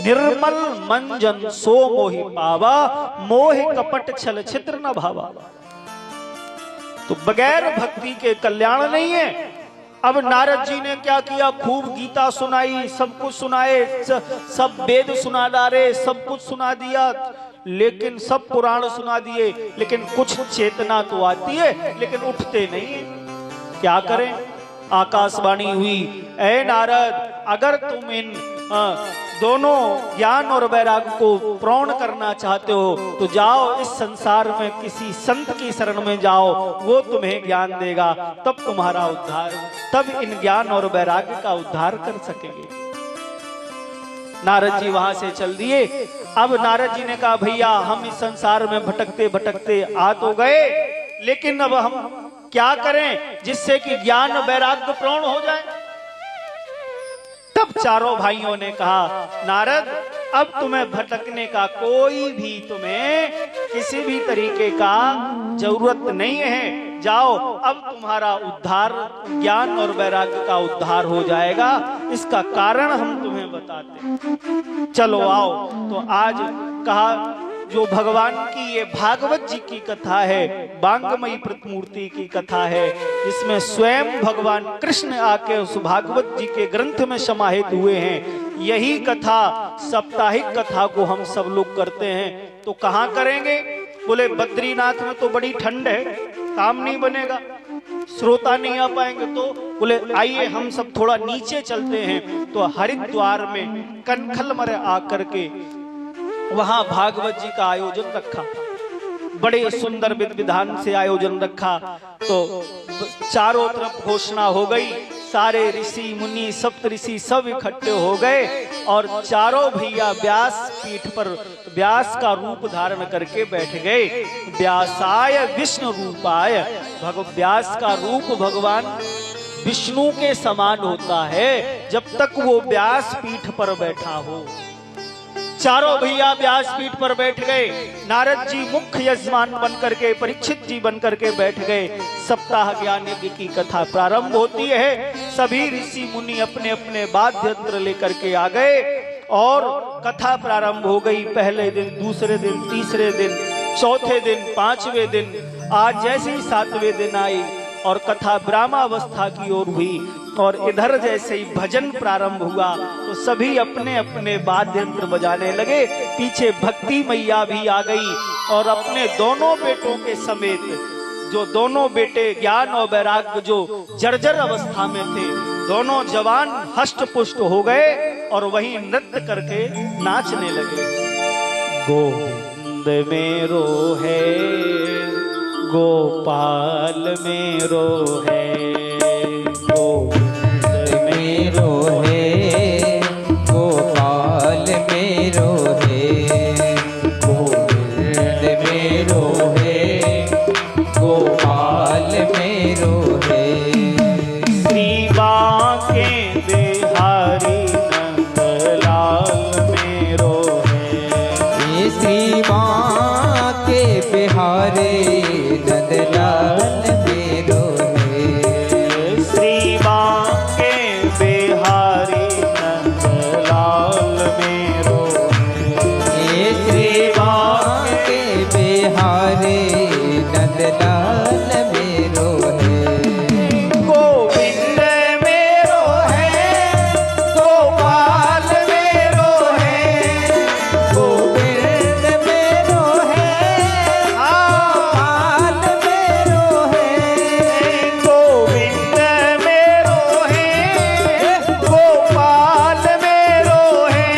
निर्मल मन जन सो मोहि पावा, मोह कपट छल छिद्र न भावा। तो बगैर भक्ति के कल्याण नहीं है। अब नारद जी ने क्या किया? खूब गीता सुनाई, सब कुछ सुनाए, सब वेद सुना डाले, सब कुछ सुना दिया, लेकिन सब पुराण सुना दिए, लेकिन कुछ चेतना तो आती है, लेकिन उठते नहीं है। क्या करें? आकाशवाणी हुई, ऐ नारद, अगर तुम इन दोनों ज्ञान और वैराग्य को प्रौढ़ करना चाहते हो तो जाओ इस संसार में किसी संत की शरण में जाओ, वो तुम्हें ज्ञान देगा, तब तुम्हारा उद्धार, तब इन ज्ञान और वैराग्य का उद्धार कर सकेंगे। नारद जी वहां से चल दिए। अब नारद जी ने कहा भैया हम इस संसार में भटकते भटकते आ तो गए, लेकिन अब हम क्या करें जिससे कि ज्ञान वैराग्य प्रौढ़ हो जाए। तब चारों भाइयों ने कहा नारद अब तुम्हें भटकने का कोई भी तुम्हें किसी भी तरीके का जरूरत नहीं है, जाओ अब तुम्हारा उद्धार, ज्ञान और वैराग्य का उद्धार हो जाएगा। इसका कारण हम तुम्हें बताते हैं, चलो आओ। तो आज कहा जो भगवान की ये भागवत जी की कथा है, बांगमयी प्रतिमूर्ति की कथा है, जिसमें स्वयं भगवान कृष्ण आके उस भागवत जी के ग्रंथ में समाहित हुए हैं। यही कथा साप्ताहिक कथा को हम सब लोग करते हैं। तो कहाँ करेंगे? बोले बद्रीनाथ में तो बड़ी ठंड है, काम नहीं बनेगा, श्रोता नहीं आ पाएंगे। तो बोले आइए हम सब थोड़ा नीचे चलते हैं। तो हरिद्वार में कनखल मर आकर के वहां भागवत जी का आयोजन रखा, बड़े सुंदर विधि विधान से आयोजन रखा। तो चारों तरफ घोषणा हो गई, सारे ऋषि मुनि सप्त ऋषि सब इकट्ठे हो गए और चारों भैया व्यास पीठ पर व्यास का रूप धारण करके बैठ गए। व्यासाय विष्णु रूपाय, व्यास का रूप भगवान विष्णु के समान होता है जब तक वो व्यास पीठ पर बैठा हो। चारों भैया व्यास पीठ पर बैठ गए। नारद जी मुख्य यजमान बनकर के, परीक्षित जी बनकर के बैठ गए। सप्ताह ज्ञान यज्ञ की कथा प्रारंभ होती है। सभी ऋषि मुनि अपने अपने वाद्य यंत्र लेकर के आ गए और कथा प्रारंभ हो गई। पहले दिन, दूसरे दिन, तीसरे दिन, चौथे दिन, पांचवें दिन, आज जैसे ही सातवें दिन आई और कथा ब्रह्मावस्था की ओर हुई और इधर जैसे ही भजन प्रारंभ हुआ तो सभी अपने अपने वाद्य यंत्र बजाने लगे। पीछे भक्ति मैया भी आ गई और अपने दोनों बेटों के समेत, जो दोनों बेटे ज्ञान और वैराग्य जो जर्जर अवस्था में थे, दोनों जवान हष्ट पुष्ट हो गए और वहीं नृत्य करके नाचने लगे। गोविंद मेरो है, गोपाल मेरो है,
मेरो है, गोपाल मेरो है, गोविंद मेरो है, गोपाल मेरो है।
श्री बांके बिहारी नंदलाल मेरो है,
श्री बांके बिहारी नंदलाल मेरो है,
श्री बांके बिहारी नंदलाल मेरो है,
श्री बांके बिहारी नंदलाल मेरो है।
गोविंद मेरो है, गोपाल मेरो है,
गोविंद मेरो है, गोपाल मेरो है,
गोविंद मेरो है, गोपाल मेरो है,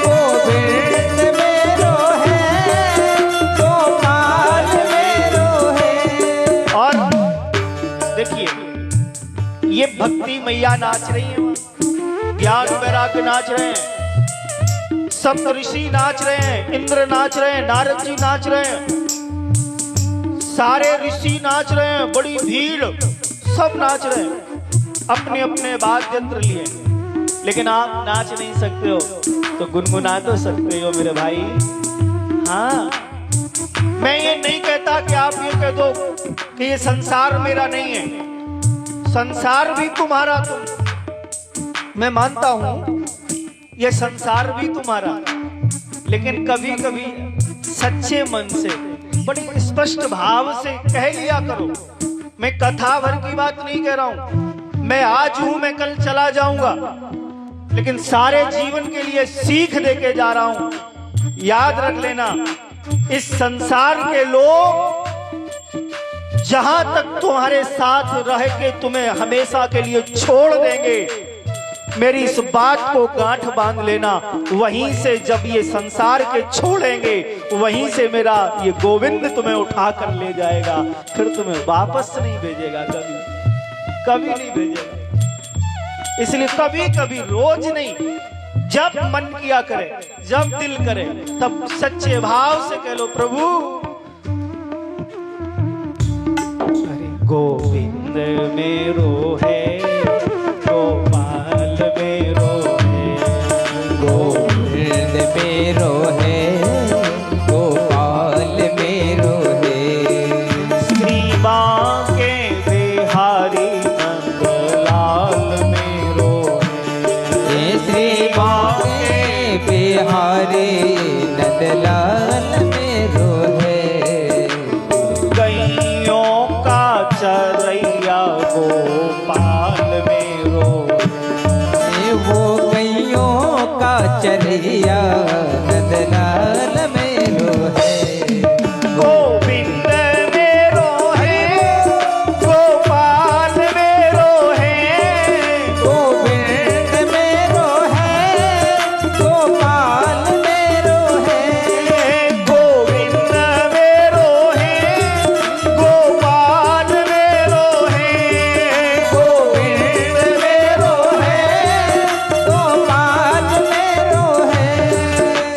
गोविंद मेरो है, गोपाल मेरो है।
और देखिए ये भक्ति मैया नाच रही है, ज्ञान वैराग्य नाच रहे हैं, सप्त ऋषि नाच रहे हैं, इंद्र नाच रहे हैं, नारद जी नाच रहे हैं, सारे ऋषि नाच रहे हैं, बड़ी भीड़, सब नाच रहे हैं अपने अपने वाद्य यंत्र लिए। लेकिन आप नाच नहीं सकते हो तो गुनगुना तो सकते हो मेरे भाई। हाँ, मैं ये नहीं कहता कि आप ये कह दो कि ये संसार मेरा नहीं है, संसार भी तुम्हारा। मैं मानता हूं ये संसार भी तुम्हारा, लेकिन कभी कभी सच्चे मन से, बड़ी स्पष्ट भाव से कह लिया करो। मैं कथा भर की बात नहीं कह रहा हूं, मैं आज हूं, मैं कल चला जाऊंगा, लेकिन सारे जीवन के लिए सीख देके जा रहा हूं। याद रख लेना, इस संसार के लोग जहां तक तुम्हारे साथ रह के तुम्हें हमेशा के लिए छोड़ देंगे, मेरी इस बात को गांठ बांध लेना, वहीं से जब ये संसार के छोड़ेंगे, वहीं से मेरा ये गोविंद तुम्हें उठा कर ले जाएगा, फिर तुम्हें वापस नहीं भेजेगा, कभी नहीं भेजेगा। इसलिए कभी कभी, रोज नहीं, जब मन किया करे, जब दिल करे, तब सच्चे भाव से कह लो प्रभु गोविंद मेरो है, गोपाल मेरो है,
गोविंद मेरो है, गोपाल मेरो है।
श्री बांके बिहारी नंदलाल मेरो है,
श्री बांके बिहारी नंदलाल मेरो है।
गैयों का चरैया गोपाल मेरो,
वो गैयों का चरैया नंदलाल मेरो है।
गोविंद मेरो है, गोपाल मेरो है,
गोविंद मेरो है, गोपाल मेरो है।
गोविंद मेरो है, गोपाल मेरो है,
गोविंद मेरो है, गोपाल मेरो है।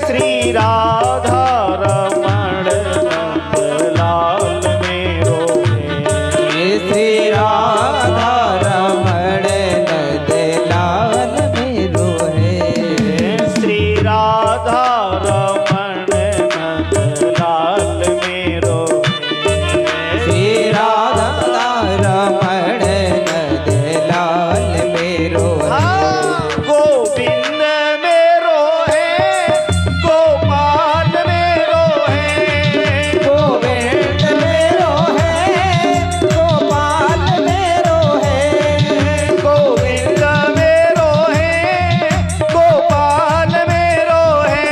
श्री राधा रमण नंदलाल मेरो है,
श्री राधा रमण नंदलाल मेरो है।
श्री राधा रमण नंदलाल मेरो है।
श्री राधा रमण नंदलाल मेरो है।
हाँ, गोविंद मेरो है, गोपाल मेरो है,
गोविंद मेरो है, गोपाल मेरो है।
गोविंद मेरो है, गोपाल मेरो है,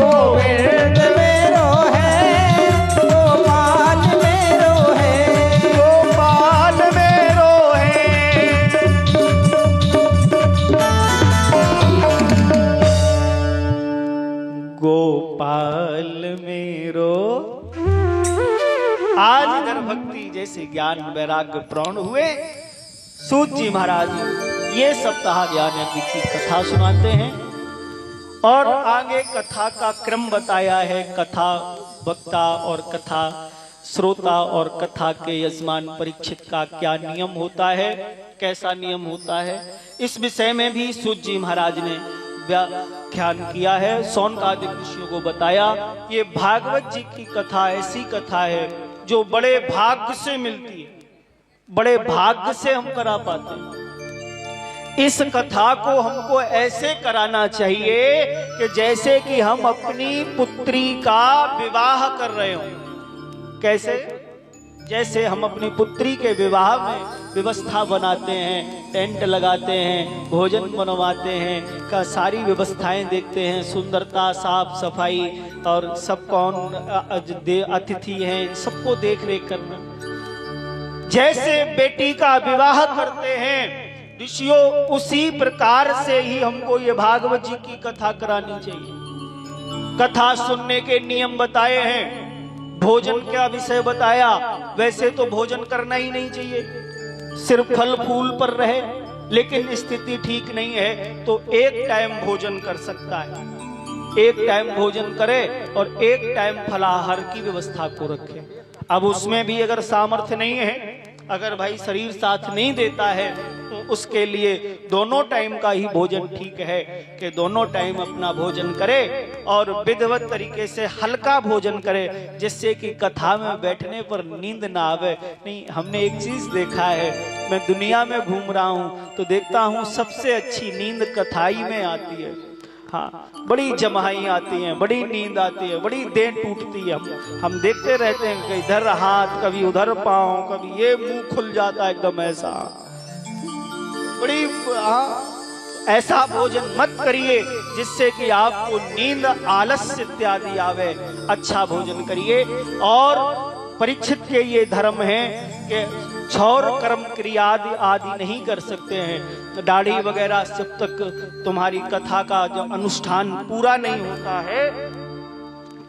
गोविंद मेरो है, गोपाल मेरो है।
गोपाल मेरो है। गोपाल मेरो। आज इधर भक्ति जैसे ज्ञान वैराग्य प्रौढ़ हुए, सूत जी महाराज ये सप्ताह ज्ञान यज्ञ की कथा सुनाते हैं और आगे कथा का क्रम बताया है। कथा वक्ता और कथा श्रोता और कथा के यजमान परीक्षित का क्या नियम होता है, कैसा नियम होता है, इस विषय में भी सूत जी महाराज ने व्याख्यान किया है। शौनकादिक ऋषियों को बताया ये भागवत जी की कथा ऐसी कथा है जो बड़े भाग्य से मिलती है, बड़े भाग्य से हम करा पाते हैं। इस कथा को हमको ऐसे कराना चाहिए कि जैसे कि हम अपनी पुत्री का विवाह कर रहे हो। कैसे? जैसे हम अपनी पुत्री के विवाह में व्यवस्था बनाते हैं, टेंट लगाते हैं, भोजन बनवाते हैं, का सारी व्यवस्थाएं देखते हैं, सुंदरता, साफ सफाई और सब कौन अतिथि हैं सबको देख रेख करना। जैसे बेटी का विवाह करते हैं ऋषियों, उसी प्रकार से ही हमको ये भागवत जी की कथा करानी चाहिए। कथा सुनने के नियम बताए हैं, भोजन का विषय बताया। वैसे तो भोजन करना ही नहीं चाहिए, सिर्फ फल फूल पर रहे, लेकिन स्थिति ठीक नहीं है तो एक टाइम भोजन कर सकता है। एक टाइम भोजन करे और एक टाइम फलाहार की व्यवस्था को रखे। अब उसमें भी अगर सामर्थ्य नहीं है, अगर भाई शरीर साथ नहीं देता है, तो उसके लिए दोनों टाइम का ही भोजन ठीक है कि दोनों टाइम अपना भोजन करे और विधिवत तरीके से हल्का भोजन करे, जिससे कि कथा में बैठने पर नींद ना आवे। नहीं, हमने एक चीज देखा है, मैं दुनिया में घूम रहा हूँ तो देखता हूँ सबसे अच्छी नींद कथाई में आती है। हाँ, बड़ी जमाई आती हैं, बड़ी नींद आती है, बड़ी देह टूटती है। हम देखते रहते हैं कि इधर हाथ, कभी उधर पांव, कभी ये मुंह खुल जाता है एकदम ऐसा। बड़ी ऐसा भोजन मत करिए जिससे कि आपको नींद, आलस्य इत्यादि आवे। अच्छा भोजन करिए। और परीक्षित के ये धर्म है कि क्षौर कर्म क्रिया आदि नहीं कर सकते हैं, दाढ़ी वगैरह जब तक तुम्हारी कथा का जो अनुष्ठान पूरा नहीं होता है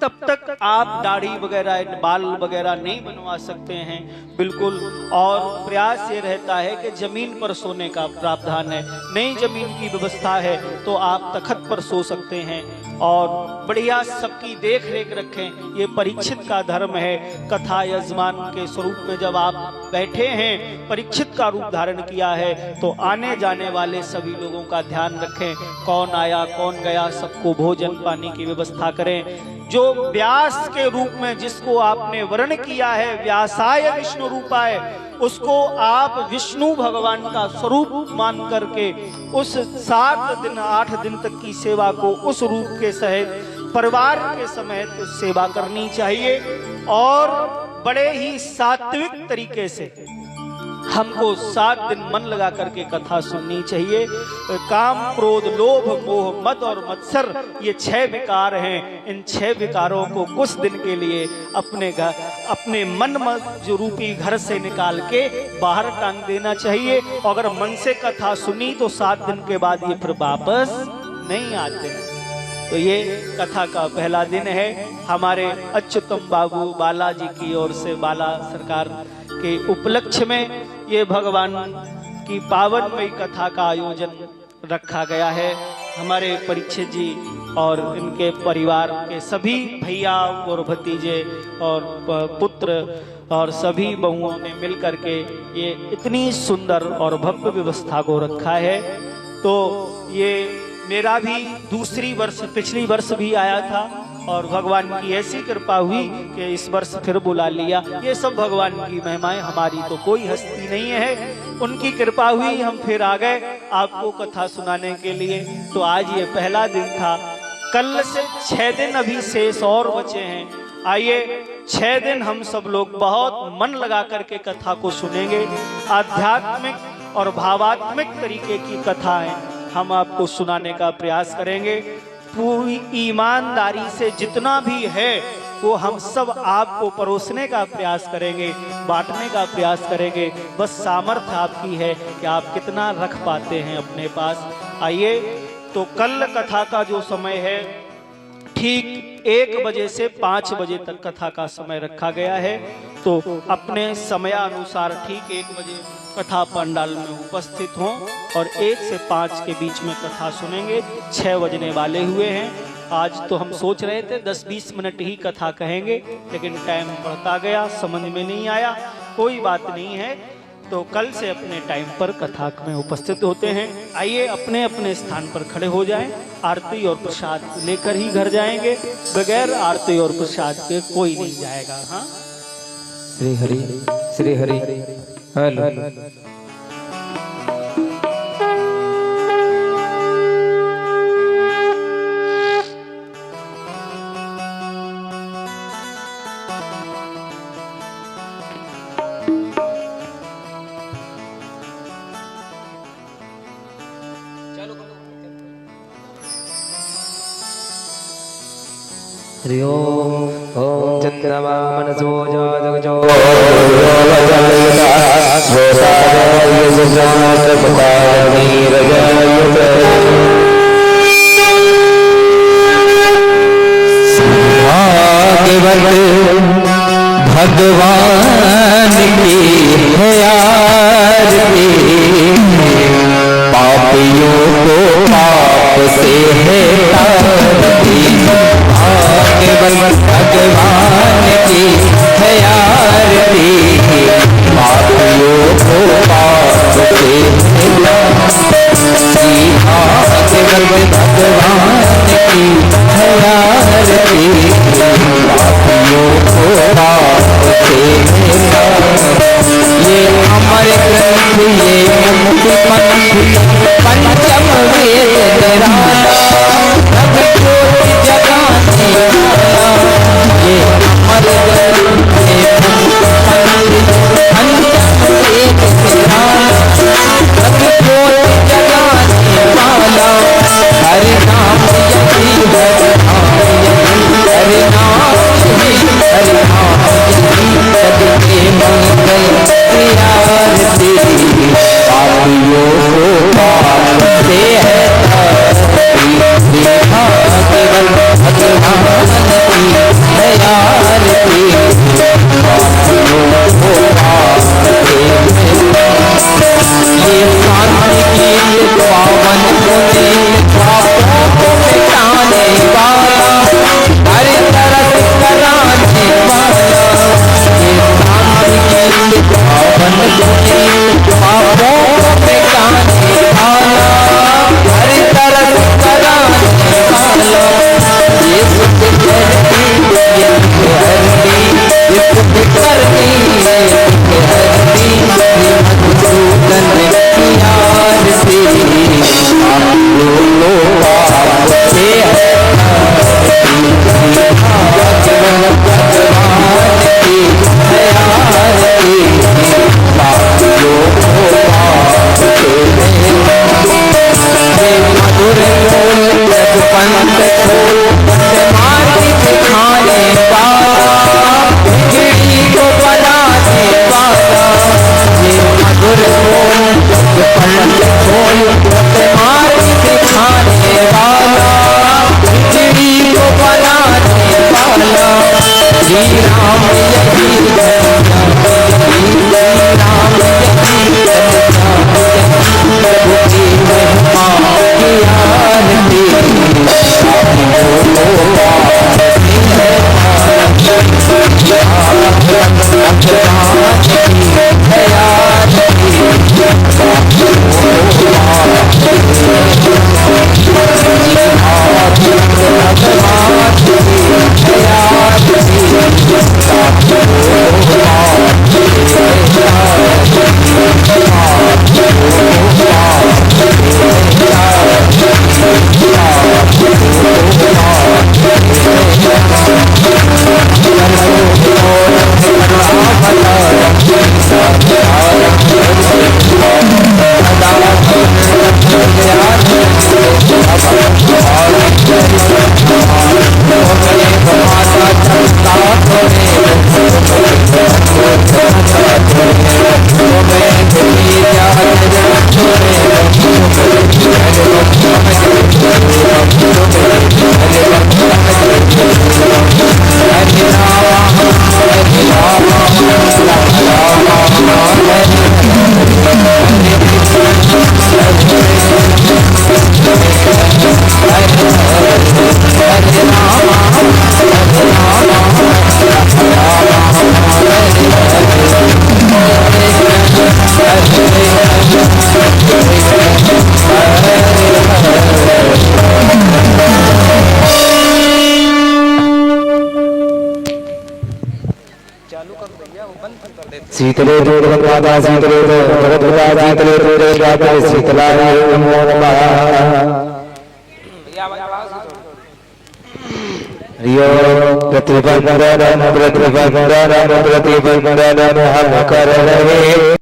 तब तक आप दाढ़ी वगैरह बाल वगैरह नहीं बनवा सकते हैं बिल्कुल। और प्रयास ये रहता है कि जमीन पर सोने का प्रावधान है, नई जमीन की व्यवस्था है तो आप तखत पर सो सकते हैं और बढ़िया सबकी देख रेख रखें। ये परीक्षित का धर्म है। कथा यजमान के स्वरूप में जब आप बैठे हैं, परीक्षित का रूप धारण किया है, तो आने जाने वाले सभी लोगों का ध्यान रखें। कौन आया कौन गया, सबको भोजन पानी की व्यवस्था करें। जो व्यास के रूप में जिसको आपने वर्ण किया है, व्यासाय विष्णु रूपाय, उसको आप विष्णु भगवान का स्वरूप मान करके उस 7 दिन 8 दिन तक की सेवा को उस रूप के सहित परिवार के समेत सेवा करनी चाहिए। और बड़े ही सात्विक तरीके से हमको 7 दिन मन लगा करके कथा सुननी चाहिए। काम, क्रोध, लोभ, मोह, मद और मत्सर, ये 6 विकार हैं। इन 6 विकारों को कुछ दिन के लिए अपने मन जो रूपी घर से निकाल के बाहर टांग देना चाहिए। अगर मन से कथा सुनी तो 7 दिन के बाद ये फिर वापस नहीं आते। तो ये कथा का पहला दिन है। हमारे अच्युतम बाबू बालाजी की ओर से, बाला सरकार के उपलक्ष्य में ये भगवान की पावनमयी कथा का आयोजन रखा गया है। हमारे परीक्षित जी और इनके परिवार के सभी भैया और भतीजे और पुत्र और सभी बहुओं ने मिलकर के ये इतनी सुंदर और भव्य व्यवस्था को रखा है। तो ये मेरा भी दूसरी वर्ष, पिछली वर्ष भी आया था और भगवान की ऐसी कृपा हुई कि इस वर्ष फिर बुला लिया। ये सब भगवान की महिमाएं, हमारी तो कोई हस्ती नहीं है, उनकी कृपा हुई हम फिर आ गए आपको कथा सुनाने के लिए। तो आज ये पहला दिन था, कल से 6 दिन अभी शेष और बचे हैं। आइए 6 दिन हम सब लोग बहुत मन लगा करके कथा को सुनेंगे। आध्यात्मिक और भावात्मक तरीके की कथाएं हम आपको सुनाने का प्रयास करेंगे। पूरी ईमानदारी से जितना भी है वो हम सब आपको परोसने का प्रयास करेंगे, बांटने का प्रयास करेंगे। बस सामर्थ्य आपकी है कि आप कितना रख पाते हैं अपने पास। आइए, तो कल कथा का जो समय है ठीक 1 बजे से 5 बजे तक कथा का समय रखा गया है। तो अपने समयानुसार ठीक 1 बजे कथा पंडाल में उपस्थित हों और 1 से 5 के बीच में कथा सुनेंगे। 6 बजने वाले हुए हैं। आज तो हम सोच रहे थे 10-20 मिनट ही कथा कहेंगे, लेकिन टाइम बढ़ता गया, समझ में नहीं आया। कोई बात नहीं है, तो कल से अपने टाइम पर कथा में उपस्थित होते हैं। आइए अपने अपने स्थान पर खड़े हो जाएं। आरती और प्रसाद लेकर ही घर जाएंगे, बगैर आरती और प्रसाद के कोई नहीं जाएगा। हाँ,
श्री हरि श्री हरि। हेलो हरि ओम चंद्रमा मनसो जगजो भगवान की है आरती, पापियों को पाप से है तारती। भगवान की है आरती, पापियों को पाप से है तारती। भगवान की है आरती, पापियों को पाप से है तारती। ये अमर ग्रंथ, ये मुक्ति पंथ, पंचम वेद राजा, ज्योति जगाने आया। ये अमर ग्रंथ, ये मुक्ति पंथ, पंचम वेद राजा, शीतले माता शीतले जगद्गुदा शीतले जगद्गुदा शीतलाय नमो नमः रियो प्रतिबंधन प्रतिबंधन प्रतिबंधन हम कर रहे